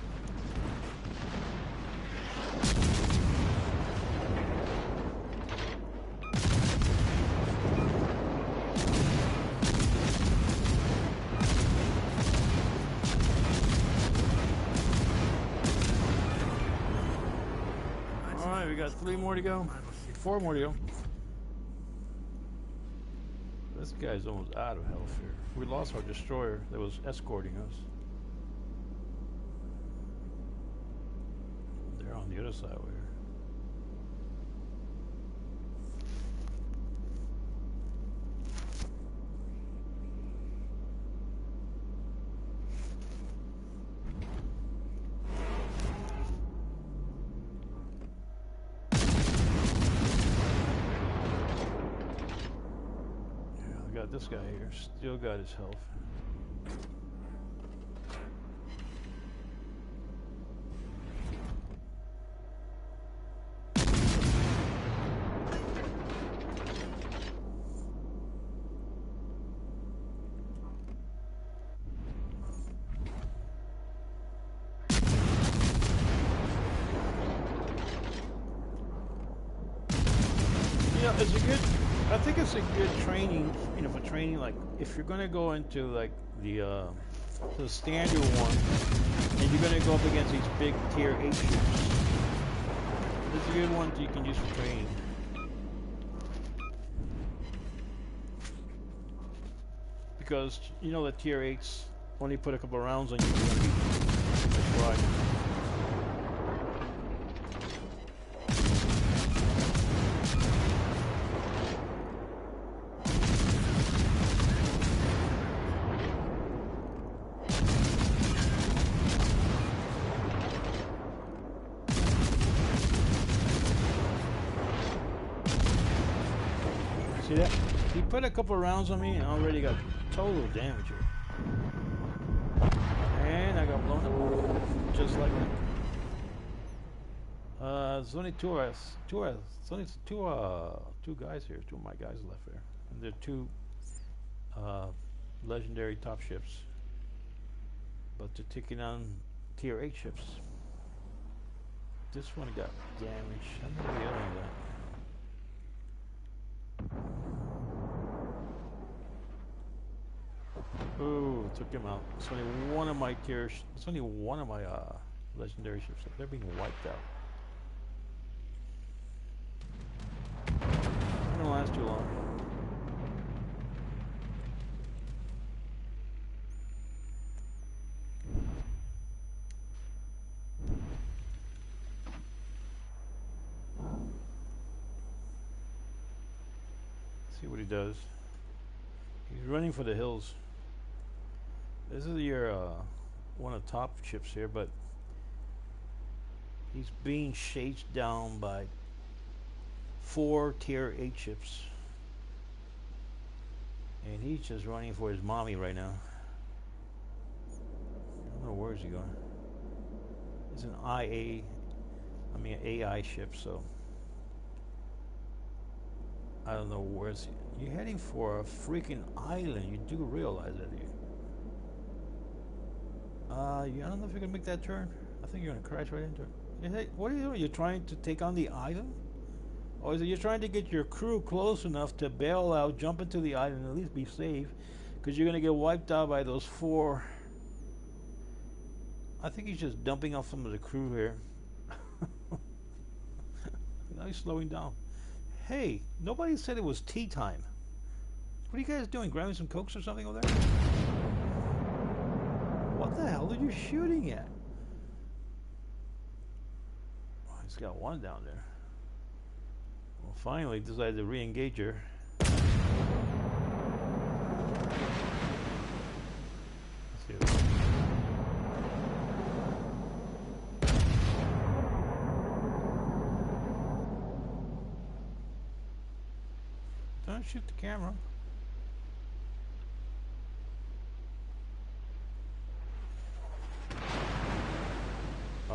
Alright, we got 3 more to go. 4 more to go. This guy's almost out of health here. We lost our destroyer that was escorting us. On the other side over here. Yeah, I got this guy here. Still got his health. Yeah, it's a good. I think it's a good training. You know, for training, like if you're gonna go into like the standard one, and you're gonna go up against these big tier 8 ships. It's a good one you can use for training. Because you know the tier 8s only put a couple of rounds on you. That's right. See that? He put a couple rounds on me and already got total damage here. And I got blown up. Just like that. There's only two of us. It's only two guys here. Two of my guys left here. And they're two legendary top ships. But they're taking on tier 8 ships. This one got damaged. I don't know the other one got. Ooh, took him out. It's only one of my it's only one of my legendary ships. They're being wiped out. It don't last too long. See what he does. He's running for the hills. This is your one of the top ships here, but he's being chased down by 4 tier 8 ships. And he's just running for his mommy right now. I don't know where is he going. It's an AI ship, so I don't know where's he. You're heading for a freaking island. You do realize that, do you? I don't know if you can make that turn. I think you're gonna crash right into it. Hey, what are you doing? You're trying to take on the island? Or is it you're trying to get your crew close enough to bail out, jump into the island, and at least be safe? Because you're gonna get wiped out by those 4. I think he's just dumping off some of the crew here. Now he's slowing down. Hey, nobody said it was tea time. What are you guys doing? Grabbing some cokes or something over there? What the hell are you shooting at? Oh, he's got one down there. Well, finally decided to re-engage her. Let's see what don't shoot the camera.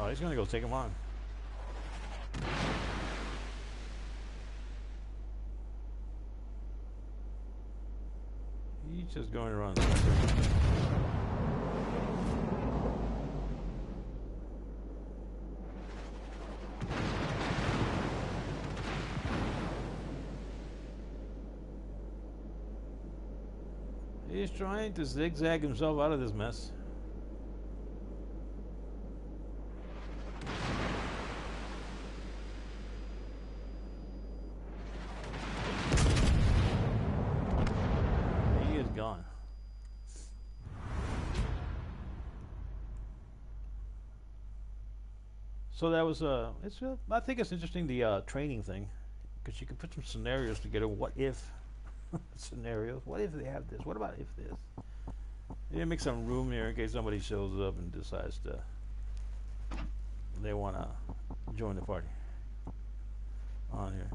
Oh, he's gonna go take him on. He's just going around. He's trying to zigzag himself out of this mess. He is gone. So that was I think it's interesting, the training thing, because you can put some scenarios together. What if scenarios? What if they have this? What about if this? You make some room here in case somebody shows up and decides they want to join the party on here.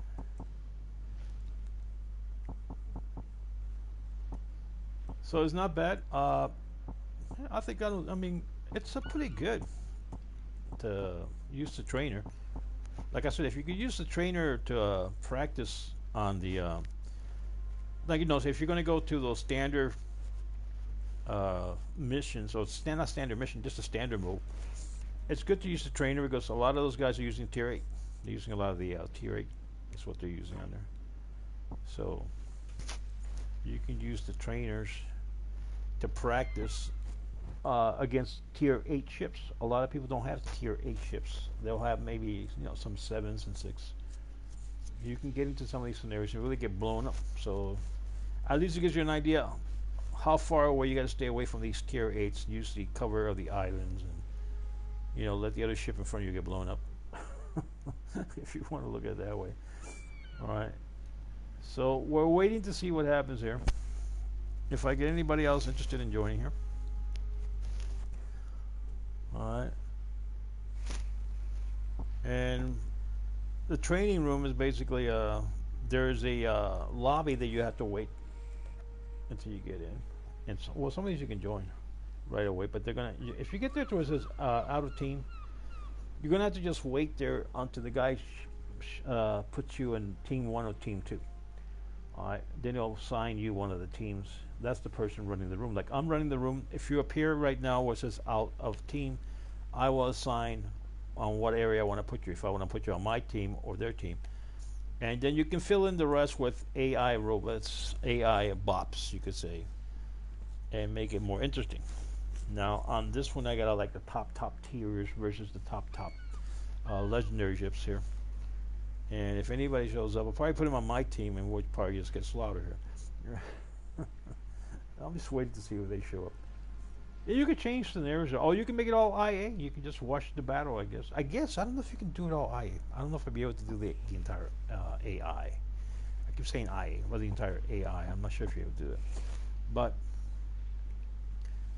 So it's not bad. I think I mean it's pretty good to use the trainer. Like I said, if you could use the trainer to practice on the like, you know, so if you're going to go to those standard missions, so it's not standard mission, just a standard mode, it's good to use the trainer because a lot of those guys are using tier 8. They're using a lot of the tier 8. That's what they're using on there. So you can use the trainers to practice against tier 8 ships. A lot of people don't have tier 8 ships. They'll have maybe, you know, some 7s and 6. You can get into some of these scenarios and really get blown up. So at least it gives you an idea how far away you got to stay away from these tier 8s. Use the cover of the islands, and you know, let the other ship in front of you get blown up. If you want to look at it that way. All right. So we're waiting to see what happens here. If I get anybody else interested in joining here. All right. And the training room is basically there's a lobby that you have to wait until you get in. And so, well, some of these you can join right away, but they're gonna. If you get there to where it says out of team, you're gonna have to just wait there until the guy puts you in team 1 or team 2. All right, then he'll assign you one of the teams. That's the person running the room. Like I'm running the room. If you appear right now where it says out of team, I will assign on what area I want to put you. If I want to put you on my team or their team, and then you can fill in the rest with AI robots, AI bops, you could say, and make it more interesting. Now on this one, I got like the top tiers versus the top legendary ships here. And if anybody shows up, I'll probably put him on my team, and we'll probably just get slaughtered here. I'm just waiting to see if they show up. Yeah, you could change scenarios. Oh, you can make it all IA. You can just watch the battle, I guess. I don't know if you can do it all IA. I don't know if I'd be able to do the entire AI. I keep saying IA, but the entire AI. I'm not sure if you're able to do it. But,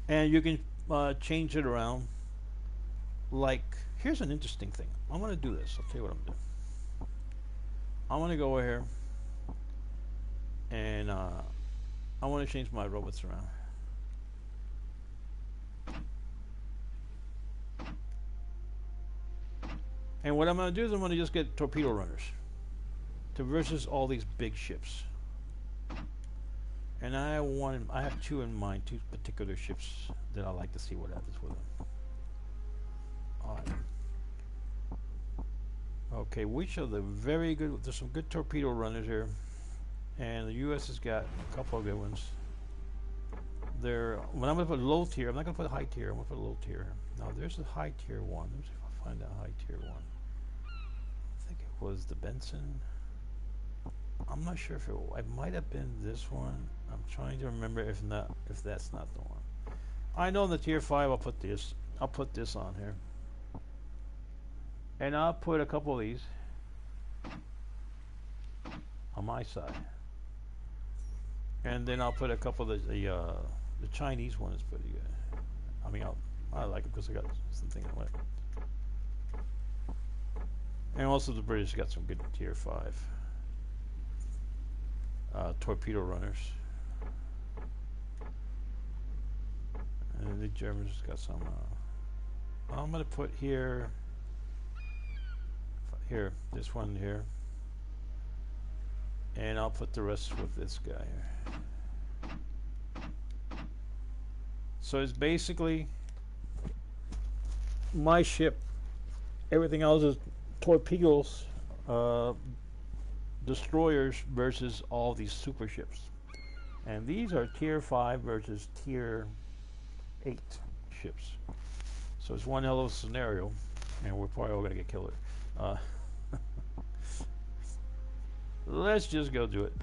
and you can change it around. Like, here's an interesting thing. I'm going to do this. I'll tell you what I'm doing. I'm going to go over here, and I want to change my robots around. And what I'm going to do is I'm going to just get torpedo runners to versus all these big ships. And I have 2 in mind, 2 particular ships that I like to see what happens with them. All right. Okay, which are the very good? There's some good torpedo runners here, and the U.S. has got a couple of good ones. When I'm going to put low tier, I'm not going to put high tier. I'm going to put low tier. Now there's a high tier one. Let me see if I find that high tier one. I think it was the Benson. I'm not sure if it might have been this one. I'm trying to remember if that's not the one. I know in the tier 5 I'll put this on here. And I'll put a couple of these on my side. And then I'll put a couple of the Chinese one is pretty good. I mean, I like it because I got something I like. And also the British got some good tier 5 torpedo runners. And the Germans got some. I'm going to put here, this one here. And I'll put the rest with this guy here. So it's basically my ship. Everything else is torpedoes, destroyers versus all these super ships. And these are tier 5 versus tier 8 ships. So it's one hell of a scenario, and we're probably all going to get killed. Let's just go do it.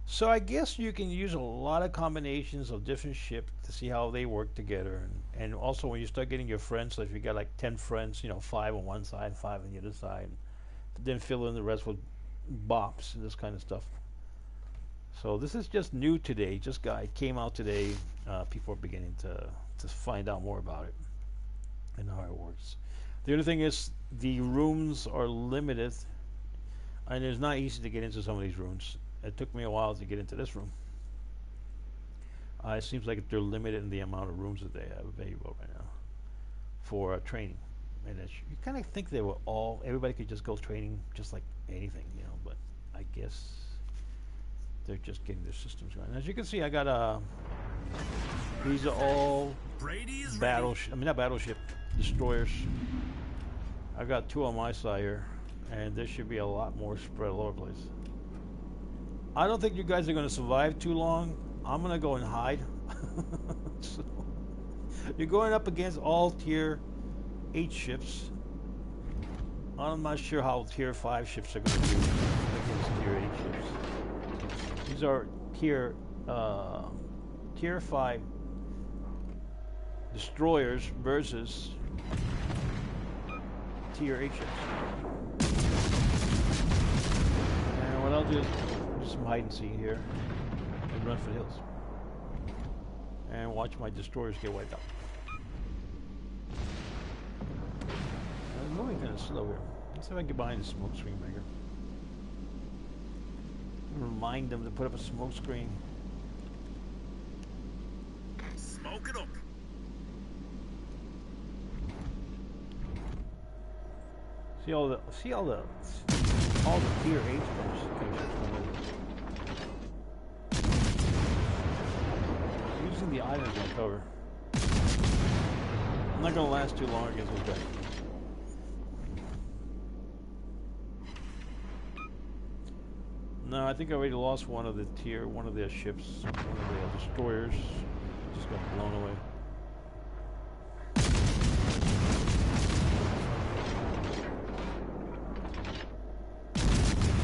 So I guess you can use a lot of combinations of different ships to see how they work together, and also when you start getting your friends, so if you got like 10 friends, 5 on one side, 5 on the other side, then fill in the rest with bops and this kind of stuff. So this is just new today. It came out today. People are beginning to find out more about it and how it works. The other thing is the rooms are limited, and it's not easy to get into some of these rooms. It took me a while to get into this room. It seems like they're limited in the amount of rooms that they have available right now for training. And you kind of think everybody could just go training just like anything, but I guess they're just getting their systems going. As you can see, I got these are all not battleship, destroyers. I got 2 on my side here, and there should be a lot more spread all over the place. I don't think you guys are going to survive too long. I'm going to go and hide. So, you're going up against all tier 8 ships. I'm not sure how tier 5 ships are going to do against tier 8 ships. These are tier 5 destroyers versus tier 8 ships. And what I'll do is do some hide and seek here and run for the hills and watch my destroyers get wiped out. And it's moving. kind of slow here. Let's see if I can get behind the smoke screen maker. Remind them to put up a smoke screen. Smoke it up. See all the tier 8 ships using the islands on cover. I'm not gonna last too long against those guys. No, I think I already lost one of the ships, one of the destroyers. Just got blown away.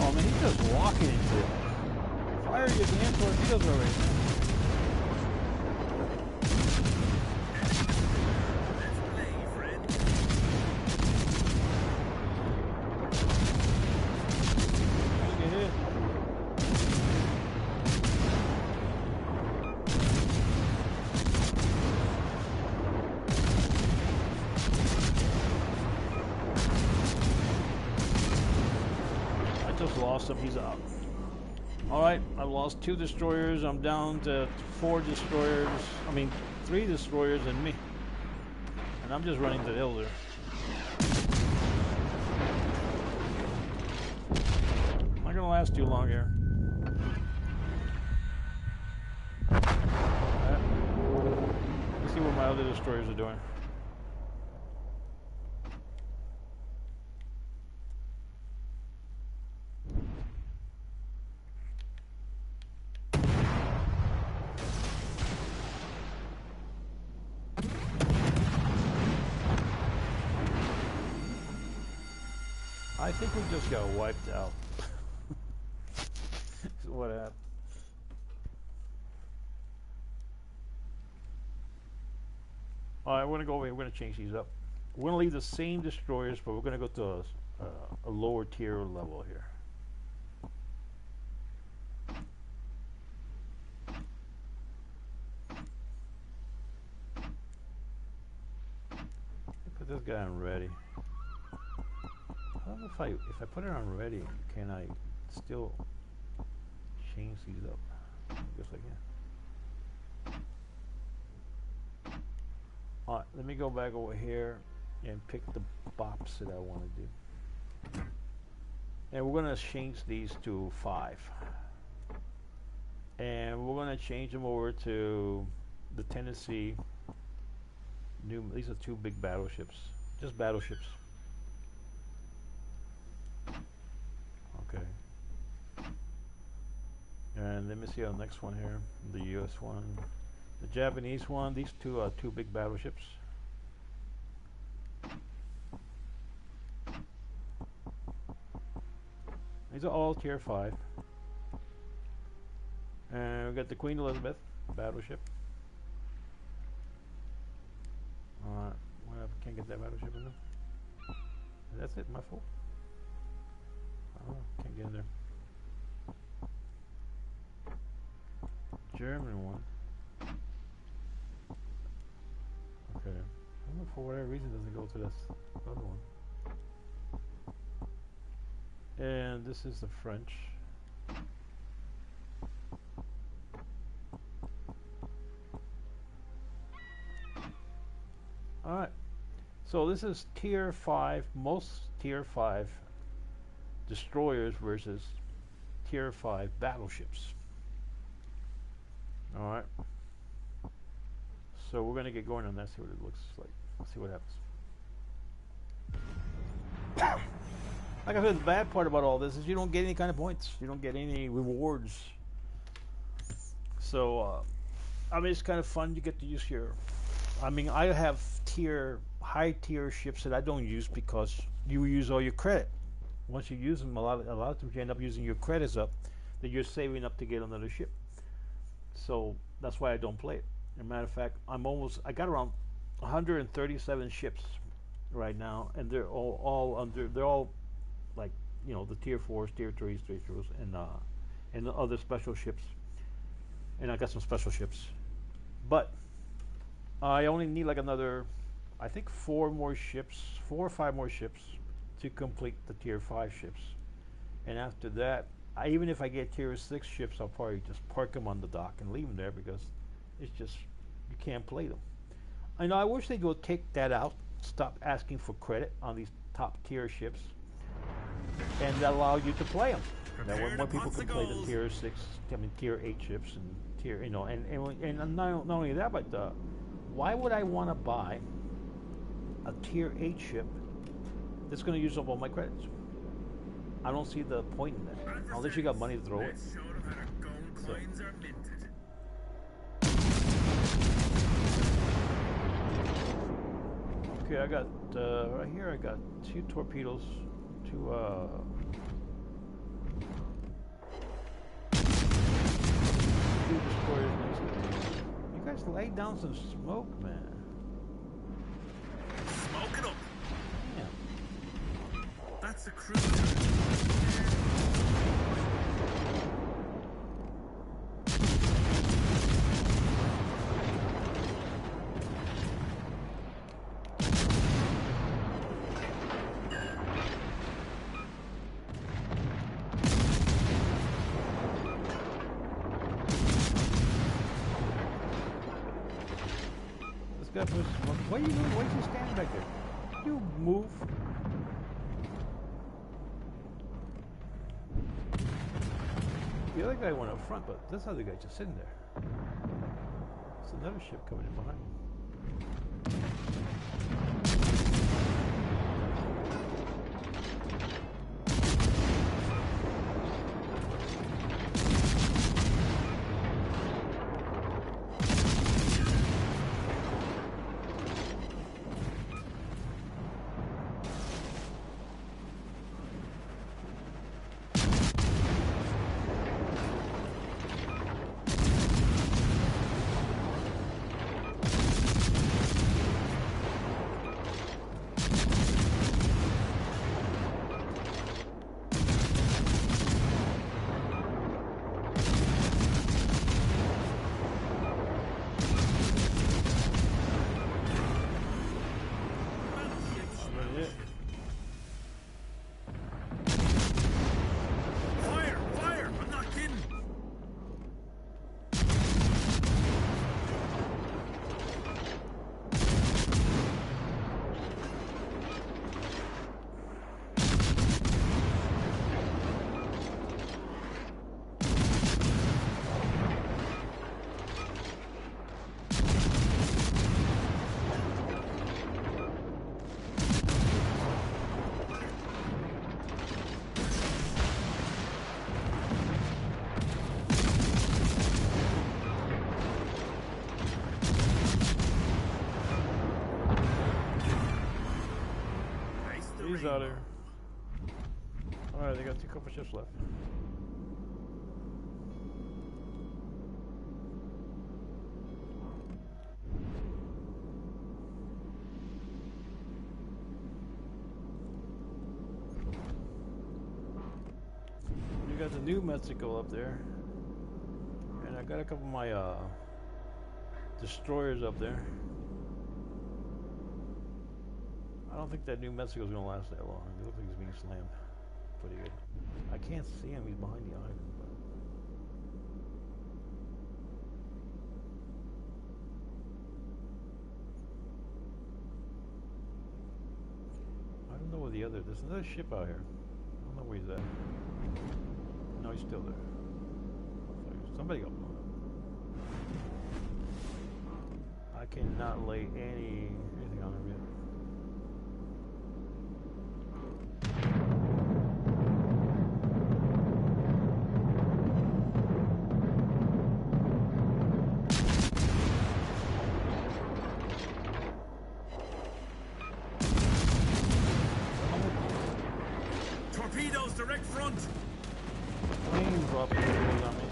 Oh man, he's just walking into it. Fire your damn torpedoes already. Lost him, he's out. Alright, I've lost 2 destroyers. I'm down to 4 destroyers. I mean, 3 destroyers and me. And I'm just running to Elder. Not gonna last too long here. Right. Let's see what my other destroyers are doing. I think we just got wiped out. That's what happened. Alright, we're gonna go over here. We're gonna change these up. We're gonna leave the same destroyers, but we're gonna go to a lower tier level here. Put this guy on ready. I don't know if I put it on ready, can I still change these up? I guess I can. Alright, let me go back over here and pick the bops that I want to do. And we're going to change these to 5. And we're going to change them over to the Tennessee. These are 2 big battleships. Just battleships. Okay. And let me see our next one here. The US one. The Japanese one. These 2 are 2 big battleships. These are all tier 5. And we got the Queen Elizabeth battleship. Alright, well, I can't get that battleship in there. That's it, my fault. Oh, can't get in there. German one. Okay. I don't know for whatever reason it doesn't go to this other one. And this is the French. Alright. So this is tier 5, most tier 5 destroyers versus tier 5 battleships. Alright. So we're going to get going on that, see what it looks like. See what happens. Like I said, the bad part about all this is you don't get any kind of points. You don't get any rewards. So, I mean, it's kind of fun. You get to use your... I mean, I have high tier ships that I don't use because you use all your credit. Once you use them, a lot of times you end up using your credits up that you're saving up to get another ship. So that's why I don't play it. As a matter of fact, I got around 137 ships right now, and they're all like, you know, the tier 4s, tier 3s, tier 2s, and the other special ships. And I got some special ships, but I only need like another, I think 4 or 5 more ships, to complete the tier 5 ships. And after that, even if I get tier 6 ships, I'll probably just park them on the dock and leave them there because it's just, you can't play them. I know, I wish they'd go take that out, stop asking for credit on these top tier ships, and allow you to play them. That way more people can play the tier 6, I mean tier 8 ships and tier, and not only that, but why would I want to buy a tier 8 ship that's going to use up all my credits? I don't see the point in that, unless you got money to throw it. So. Okay, I got, right here I got 2 torpedoes, 2, 2 destroyers next to me. You guys lay down some smoke, man. Smoke it up. Yeah. That's a cruiser. What are you doing? Why are you standing back there? You move. The other guy went up front, but this other guy just sitting there. There's another ship coming in behind. He's out here. Alright, they got 2 couple ships left. You got the New Mexico up there. And I got a couple of my destroyers up there. I don't think that New Mexico's gonna last that long. It looks like he's being slammed pretty good. I can't see him, he's behind the island. But I don't know where there's another ship out here. I don't know where he's at. No, he's still there. Somebody got blown up. I cannot lay anything on him yet. Torpedoes, direct front! Plane dropping torpedoes on me.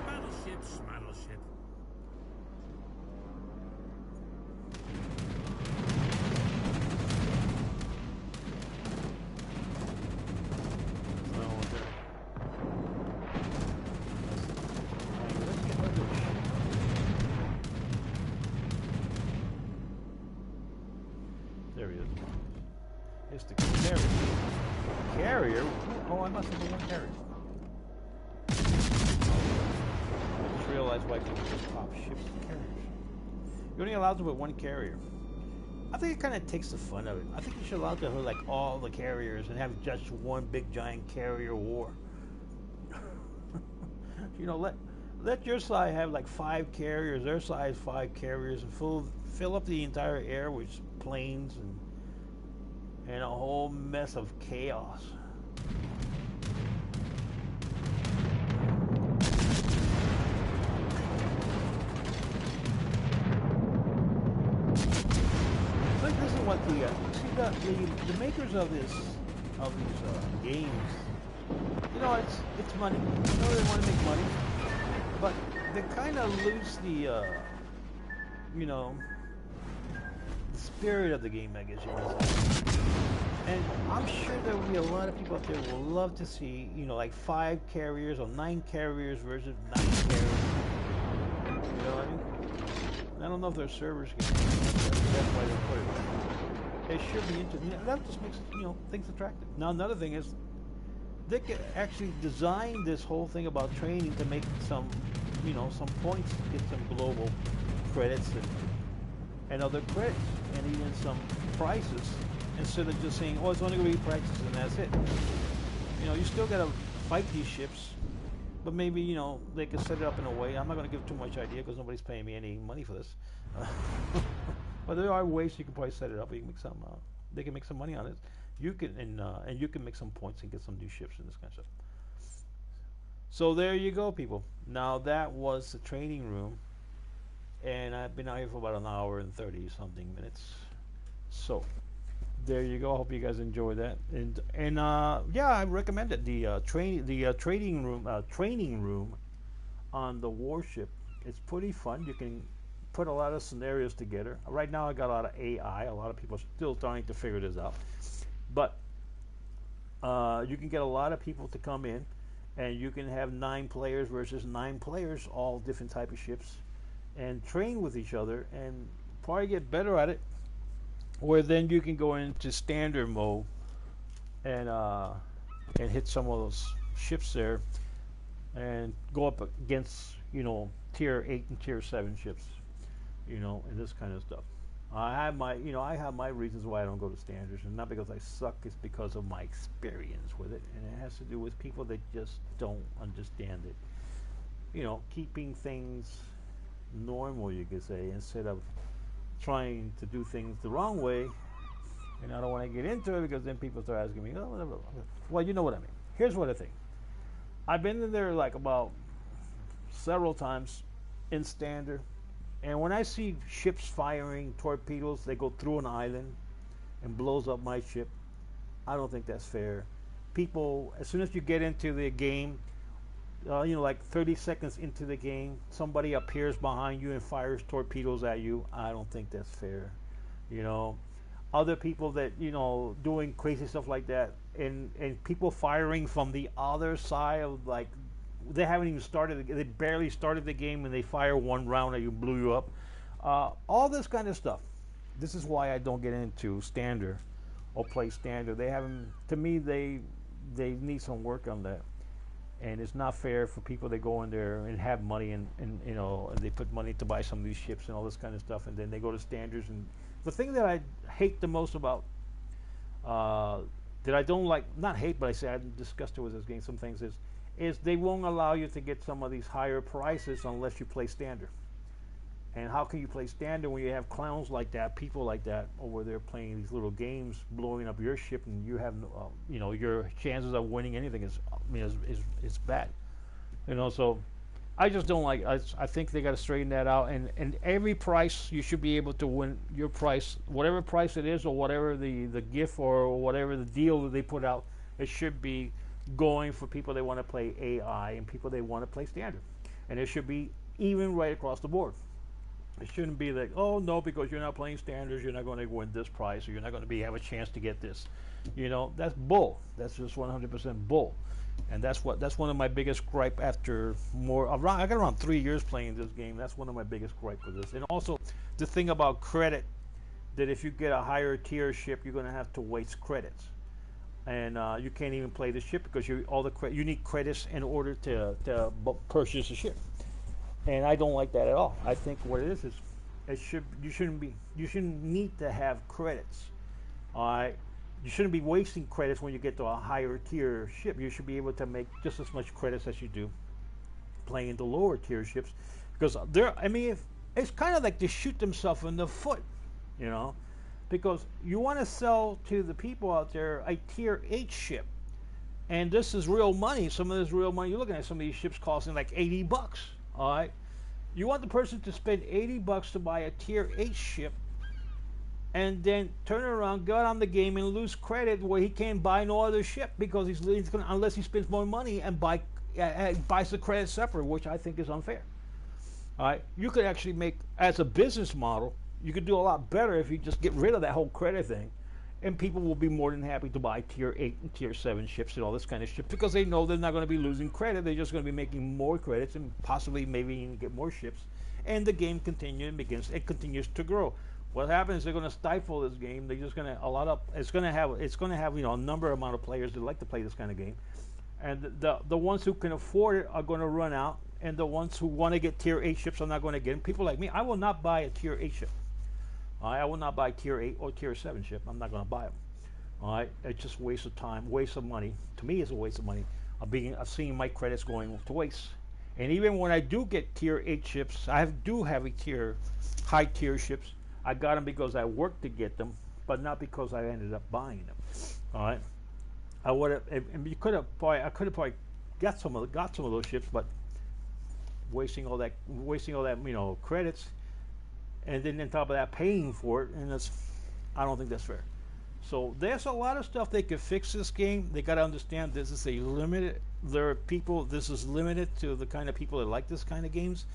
Battleship, schmattleship. is the carrier. Carrier? Oh, I must have been one carrier. I just realized why people just pop ships and carriers. You're only allowed to put one carrier. I think it kind of takes the fun of it. I think you should allow to have like all the carriers and have just one big giant carrier war. You know, let your side have like 5 carriers, their side has 5 carriers, and fill up the entire air with planes and a whole mess of chaos. I think this is what the makers of these games. You know, it's money. You know they want to make money, but they kind of lose the you know, the spirit of the game, I guess you could say. And I'm sure there will be a lot of people out there who will love to see, you know, like 5 carriers or 9 carriers versus 9 carriers. You know what I mean? I don't know if their servers can. That's why they put it. It should be interesting. That just makes, you know, things attractive. Now another thing is they could actually design this whole thing about training to make some, you know, some points, get some global credits and other credits, and even some prizes, instead of just saying, oh, it's only going to be practice and that's it. You know, you still got to fight these ships, but maybe, you know, they could set it up in a way. I'm not going to give too much idea because nobody's paying me any money for this. But there are ways you can probably set it up. You can make some. They can make some money on it. You can and you can make some points and get some new ships and this kind of stuff. So there you go, people. Now that was the training room, and I've been out here for about an hour and 30 something minutes. So there you go. I hope you guys enjoy that. And yeah, I recommend it. The training room on the Warship. It's pretty fun. You can put a lot of scenarios together. Right now, I got a lot of AI. A lot of people are still trying to figure this out. But you can get a lot of people to come in, and you can have 9 players versus 9 players, all different type of ships, and train with each other and probably get better at it. Where then you can go into standard mode and hit some of those ships there and go up against, you know, tier 8 and tier 7 ships, you know, and this kind of stuff. I have my reasons why I don't go to standards, and not because I suck. It's because of my experience with it, and it has to do with people that just don't understand it. You know, keeping things normal, you could say, instead of trying to do things the wrong way. And I don't want to get into it because then people start asking me, oh, whatever. Well, you know what I mean. Here's what I think. I've been in there like about several times in standard. And when I see ships firing torpedoes, they go through an island and blows up my ship. I don't think that's fair. People, as soon as you get into the game, you know, like 30 seconds into the game, somebody appears behind you and fires torpedoes at you. I don't think that's fair. You know, other people that, you know, doing crazy stuff like that, and people firing from the other side of, like, they haven't even started, they barely started the game and they fire one round at you, blew you up. All this kind of stuff. This is why I don't get into standard or play standard. They haven't, to me, they need some work on that. And it's not fair for people that go in there and have money and you know, and they put money to buy some of these ships and all this kind of stuff, and then they go to standards. And the thing that I hate the most about that I don't like, not hate, but I say I discussed it with this game, some things is they won't allow you to get some of these higher prices unless you play standard. And how can you play standard when you have clowns like that, people like that over there playing these little games, blowing up your ship, and you have, you know, your chances of winning anything is bad. You know, so I just don't like. I think they got to straighten that out. And every price you should be able to win your price, whatever price it is, or whatever the gift or whatever the deal that they put out. It should be going for people that want to play AI and people that want to play standard, and it should be even right across the board. It shouldn't be like, oh no, because you're not playing standards, you're not going to win this prize, or you're not going to have a chance to get this. You know, that's bull. That's just 100% bull. And that's one of my biggest gripe after I got around 3 years playing this game. That's one of my biggest gripe with this. And also the thing about credit that if you get a higher tier ship, you're going to have to waste credits, and you can't even play the ship because you need credits in order to purchase a ship. And I don't like that at all. I think what it is you shouldn't need to have credits. All right, you shouldn't be wasting credits when you get to a higher tier ship. You should be able to make just as much credits as you do playing the lower tier ships, because I mean, if, it's kind of like they shoot themselves in the foot, you know, because you want to sell to the people out there a tier 8 ship, and this is real money. Some of this real money. You're looking at some of these ships costing like $80. All right, you want the person to spend $80 to buy a tier 8 ship, and then turn around, go out on the game, and lose credit where he can't buy no other ship because he's gonna, unless he spends more money and buys the credit separate, which I think is unfair. All right, you could actually make, as a business model, you could do a lot better if you just get rid of that whole credit thing, and people will be more than happy to buy tier 8 and tier 7 ships and all this kind of shit because they know they're not going to be losing credit. They're just going to be making more credits and possibly maybe even get more ships, and the game continues to grow. What happens is they're going to stifle this game. They're just going to it's going to have a number amount of players that like to play this kind of game, and the ones who can afford it are going to run out, and the ones who want to get tier 8 ships are not going to get them. People like me, I will not buy a tier 8 ship. I will not buy tier 8 or tier 7 ship. I'm not going to buy them. All right, it's just a waste of time, waste of money. To me, it's a waste of money. I'm seeing my credits going to waste. And even when I do get tier 8 ships, do have high tier ships. I got them because I worked to get them, but not because I ended up buying them. All right, I would have, and I could have probably got some of those ships, but wasting all that credits, and then on top of that paying for it, and I don't think that's fair. So there's a lot of stuff they could fix this game. They got to understand this is this is limited to the kind of people that like this kind of games.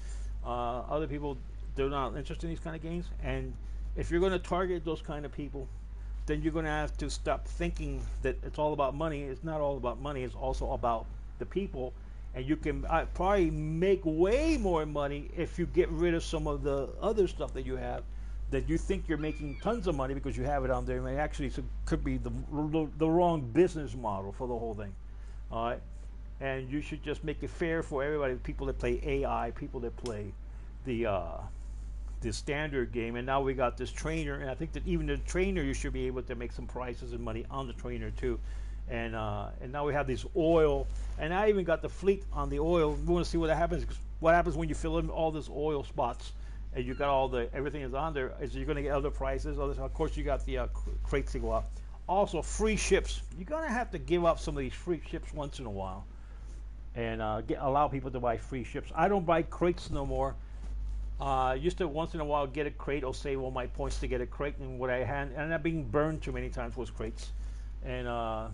Other people, they're not interested in these kind of games, and if you're going to target those kind of people, then you're going to have to stop thinking that it's all about money. It's not all about money. It's also about the people, and you can probably make way more money if you get rid of some of the other stuff that you have that you think you're making tons of money because you have it on there. I mean, actually, it could be the wrong business model for the whole thing. All right, and you should just make it fair for everybody. People that play AI, people that play the standard game, and now we got this trainer, and I think that even the trainer, you should be able to make some prices and money on the trainer too. And now we have this oil, and I even got the fleet on the oil. We want to see what happens. What happens when you fill in all this oil spots, and you got everything is on there? Is you're going to get other prices? Of course, you got the crates to go up. Also, free ships. You're going to have to give up some of these free ships once in a while, and allow people to buy free ships. I don't buy crates no more. Used to once in a while get a crate or save all my points to get a crate, and what I had ended up being burned too many times was crates, and I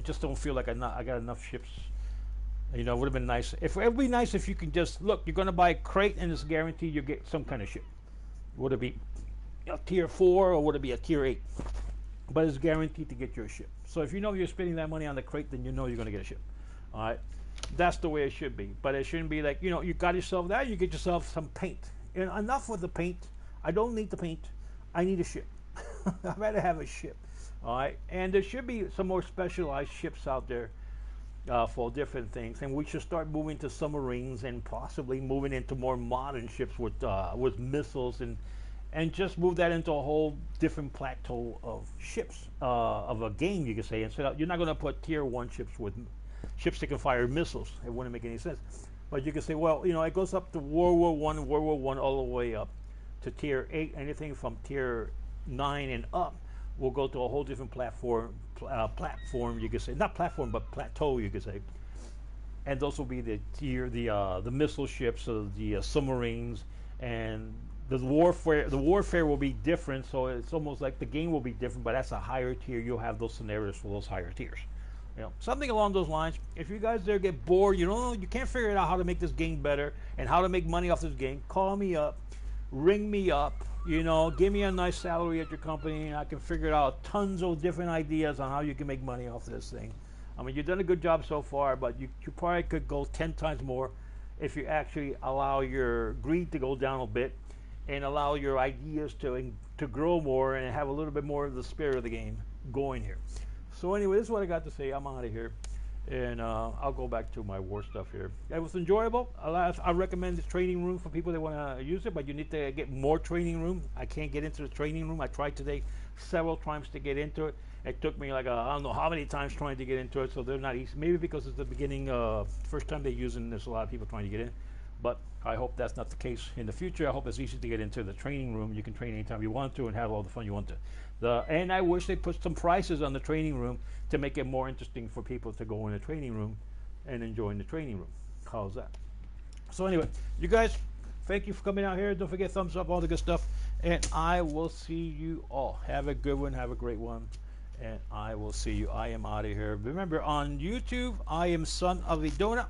just don't feel like I got enough ships. You know, it would have been nice. It would be nice if you can just look. You're going to buy a crate, and it's guaranteed you get some kind of ship. Would it be a tier 4 or would it be a tier 8? But it's guaranteed to get your ship. So if you know you're spending that money on the crate, then you know you're going to get a ship. All right, that's the way it should be. But it shouldn't be like, you got yourself that, you get yourself some paint. And enough with the paint. I don't need the paint. I need a ship. I'd rather have a ship. All right, and there should be some more specialized ships out there for different things, and we should start moving to submarines and possibly moving into more modern ships with missiles, and just move that into a whole different plateau of ships of a game, you could say. Instead of, you're not going to put tier 1 ships with ships that can fire missiles. It wouldn't make any sense. But you can say, well, it goes up to World War I, all the way up to tier 8. Anything from tier 9 and up will go to a whole different platform, you could say. Not platform, but plateau, you could say. And those will be the missile ships, the submarines, and the warfare. The warfare will be different, so it's almost like the game will be different, but that's a higher tier. You'll have those scenarios for those higher tiers. Something along those lines. If you guys there get bored, you can't figure out how to make this game better and how to make money off this game, call me up, ring me up. Give me a nice salary at your company, and I can figure out tons of different ideas on how you can make money off this thing. I mean, you've done a good job so far, but you probably could go 10 times more if you actually allow your greed to go down a bit and allow your ideas to to grow more and have a little bit more of the spirit of the game going here. So anyway, this is what I got to say. I'm out of here, and I'll go back to my war stuff here. It was enjoyable. I recommend the training room for people that want to use it, but you need to get more training room. I can't get into the training room. I tried today several times to get into it. It took me like I don't know how many times trying to get into it, so they're not easy. Maybe because it's the beginning, first time they're using. There's a lot of people trying to get in, but I hope that's not the case in the future. I hope it's easy to get into the training room. You can train anytime you want to and have all the fun you want to. And I wish they put some prices on the training room to make it more interesting for people to go in the training room and enjoy the training room. How's that? So anyway, you guys, thank you for coming out here. Don't forget thumbs up, all the good stuff. And I will see you all. Have a good one. Have a great one. And I will see you. I am out of here. Remember, on YouTube, I am Son of Idona.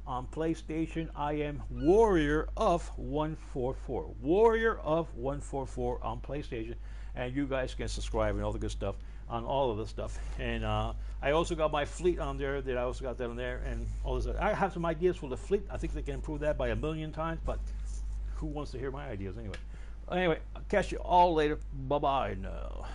On PlayStation, I am Warrior of 144. Warrior of 144 on PlayStation. And you guys can subscribe and all the good stuff on all of the stuff. And I also got my fleet on there. That I also got that on there. And all this. I have some ideas for the fleet. I think they can improve that by 1,000,000 times. But who wants to hear my ideas anyway? Anyway, I'll catch you all later. Bye-bye now.